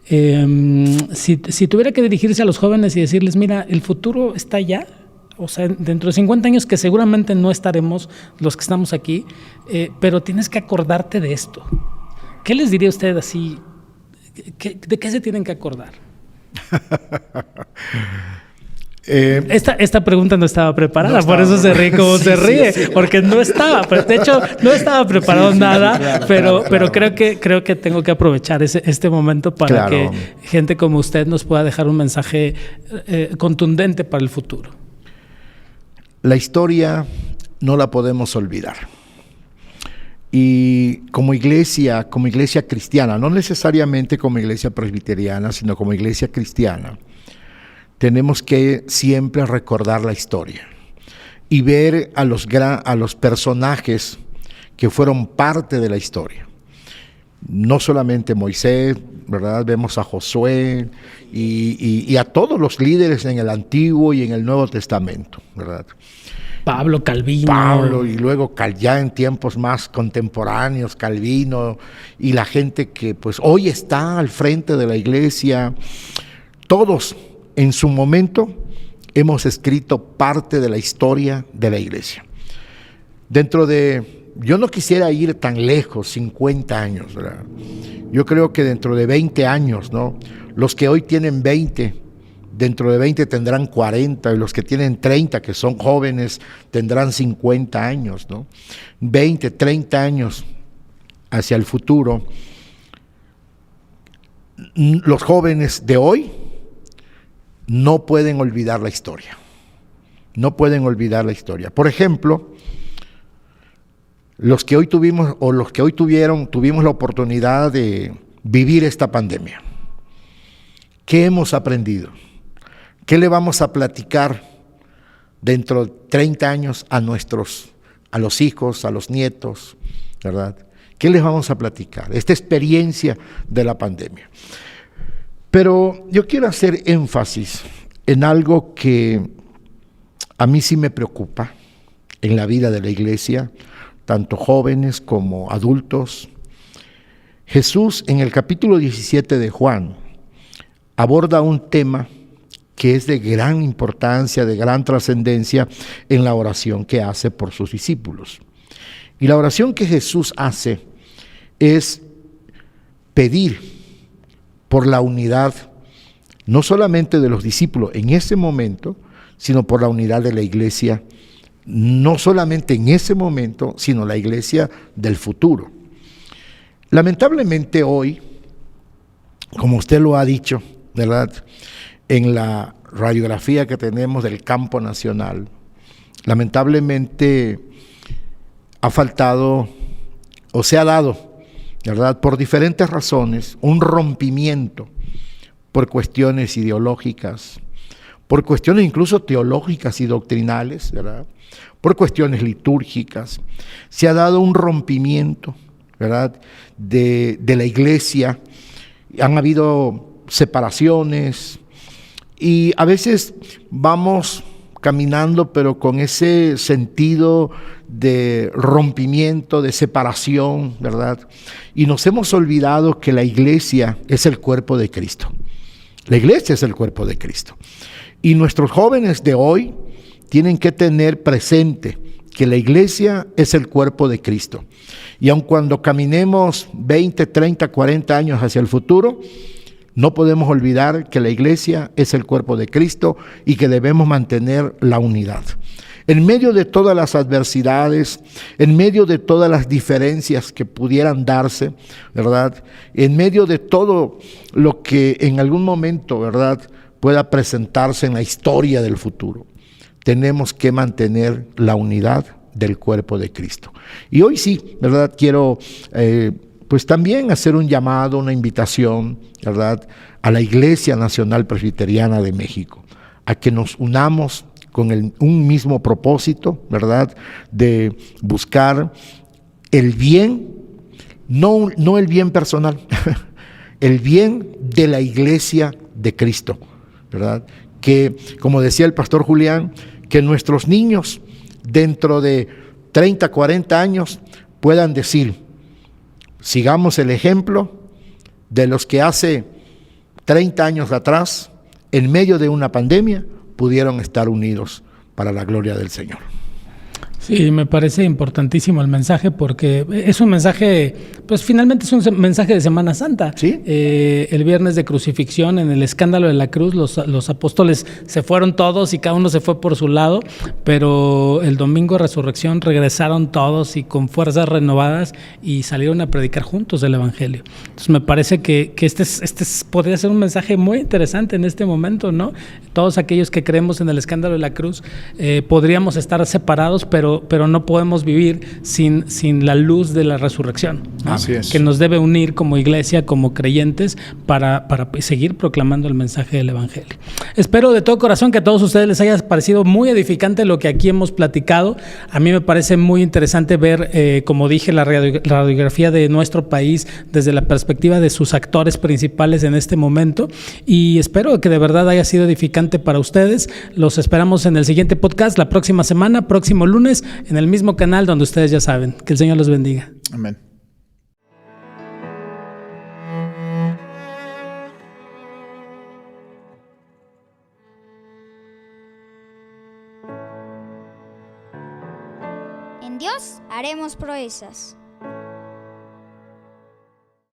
S1: si tuviera que dirigirse a los jóvenes y decirles, mira, el futuro está allá, o sea, dentro de 50 años que seguramente no estaremos los que estamos aquí, pero tienes que acordarte de esto. ¿Qué les diría usted así? ¿De qué se tienen que acordar? Esta pregunta no estaba preparada, por eso se ríe como se ríe, porque no estaba, de hecho no estaba preparado nada, pero creo que tengo que aprovechar este momento para que gente como usted nos pueda dejar un mensaje contundente para el futuro.
S2: La historia no la podemos olvidar. Y como iglesia cristiana, no necesariamente como iglesia presbiteriana, sino como iglesia cristiana, tenemos que siempre recordar la historia y ver a los personajes que fueron parte de la historia. No solamente Moisés, ¿verdad? Vemos a Josué y a todos los líderes en el Antiguo y en el Nuevo Testamento, ¿verdad?
S1: Pablo, Calvino.
S2: Y luego ya en tiempos más contemporáneos, Calvino y la gente que pues hoy está al frente de la iglesia. Todos en su momento hemos escrito parte de la historia de la iglesia. Yo no quisiera ir tan lejos, 50 años, ¿verdad? Yo creo que dentro de 20 años, ¿no? Los que hoy tienen 20, dentro de 20 tendrán 40, y los que tienen 30, que son jóvenes, tendrán 50 años, ¿no? 20, 30 años hacia el futuro. Los jóvenes de hoy no pueden olvidar la historia. No pueden olvidar la historia. Por ejemplo, los que hoy tuvimos la oportunidad de vivir esta pandemia. ¿Qué hemos aprendido? ¿Qué le vamos a platicar dentro de 30 años a los hijos, a los nietos, ¿verdad? ¿Qué les vamos a platicar? Esta experiencia de la pandemia. Pero yo quiero hacer énfasis en algo que a mí sí me preocupa en la vida de la iglesia, tanto jóvenes como adultos. Jesús en el capítulo 17 de Juan aborda un tema que es de gran importancia, de gran trascendencia en la oración que hace por sus discípulos. Y la oración que Jesús hace es pedir por la unidad, no solamente de los discípulos en ese momento, sino por la unidad de la iglesia, no solamente en ese momento, sino la iglesia del futuro. Lamentablemente hoy, como usted lo ha dicho, ¿verdad?, en la radiografía que tenemos del campo nacional, lamentablemente ha faltado o se ha dado, ¿verdad?, por diferentes razones, un rompimiento por cuestiones ideológicas, por cuestiones incluso teológicas y doctrinales, ¿verdad?, por cuestiones litúrgicas. Se ha dado un rompimiento, ¿verdad?, de la iglesia. Han habido separaciones y a veces vamos caminando, pero con ese sentido de rompimiento, de separación, ¿verdad? Y nos hemos olvidado que la iglesia es el cuerpo de Cristo. La iglesia es el cuerpo de Cristo. Y nuestros jóvenes de hoy tienen que tener presente que la iglesia es el cuerpo de Cristo. Y aun cuando caminemos 20, 30, 40 años hacia el futuro, no podemos olvidar que la iglesia es el cuerpo de Cristo y que debemos mantener la unidad. En medio de todas las adversidades, en medio de todas las diferencias que pudieran darse, ¿verdad?, en medio de todo lo que en algún momento, ¿verdad?, pueda presentarse en la historia del futuro, tenemos que mantener la unidad del cuerpo de Cristo. Y hoy sí, ¿verdad?, quiero pues también hacer un llamado, una invitación, ¿verdad?, a la Iglesia Nacional Presbiteriana de México, a que nos unamos con un mismo propósito, ¿verdad?, de buscar el bien, no el bien personal, el bien de la Iglesia de Cristo, ¿verdad? Que, como decía el pastor Julián, que nuestros niños dentro de 30, 40 años puedan decir: sigamos el ejemplo de los que hace 30 años atrás, en medio de una pandemia, pudieron estar unidos para la gloria del Señor.
S1: Sí, me parece importantísimo el mensaje, porque es un mensaje, pues finalmente es un mensaje de Semana Santa.
S2: ¿Sí?
S1: El viernes de crucifixión, en el escándalo de la cruz, los apóstoles se fueron todos y cada uno se fue por su lado, pero el domingo de resurrección regresaron todos y con fuerzas renovadas y salieron a predicar juntos el evangelio. Entonces me parece que podría ser un mensaje muy interesante en este momento, ¿no? Todos aquellos que creemos en el escándalo de la cruz, podríamos estar separados, pero no podemos vivir sin la luz de la resurrección, ¿no?
S3: Así es.
S1: Que nos debe unir como iglesia, como creyentes, para seguir proclamando el mensaje del evangelio. Espero de todo corazón que a todos ustedes les haya parecido muy edificante lo que aquí hemos platicado. A mí me parece muy interesante ver, como dije, la radiografía de nuestro país desde la perspectiva de sus actores principales en este momento, y espero que de verdad haya sido edificante para ustedes. Los esperamos en el siguiente podcast la próxima semana, próximo lunes, en el mismo canal donde ustedes ya saben. Que el Señor los bendiga.
S3: Amén.
S5: En Dios haremos proezas.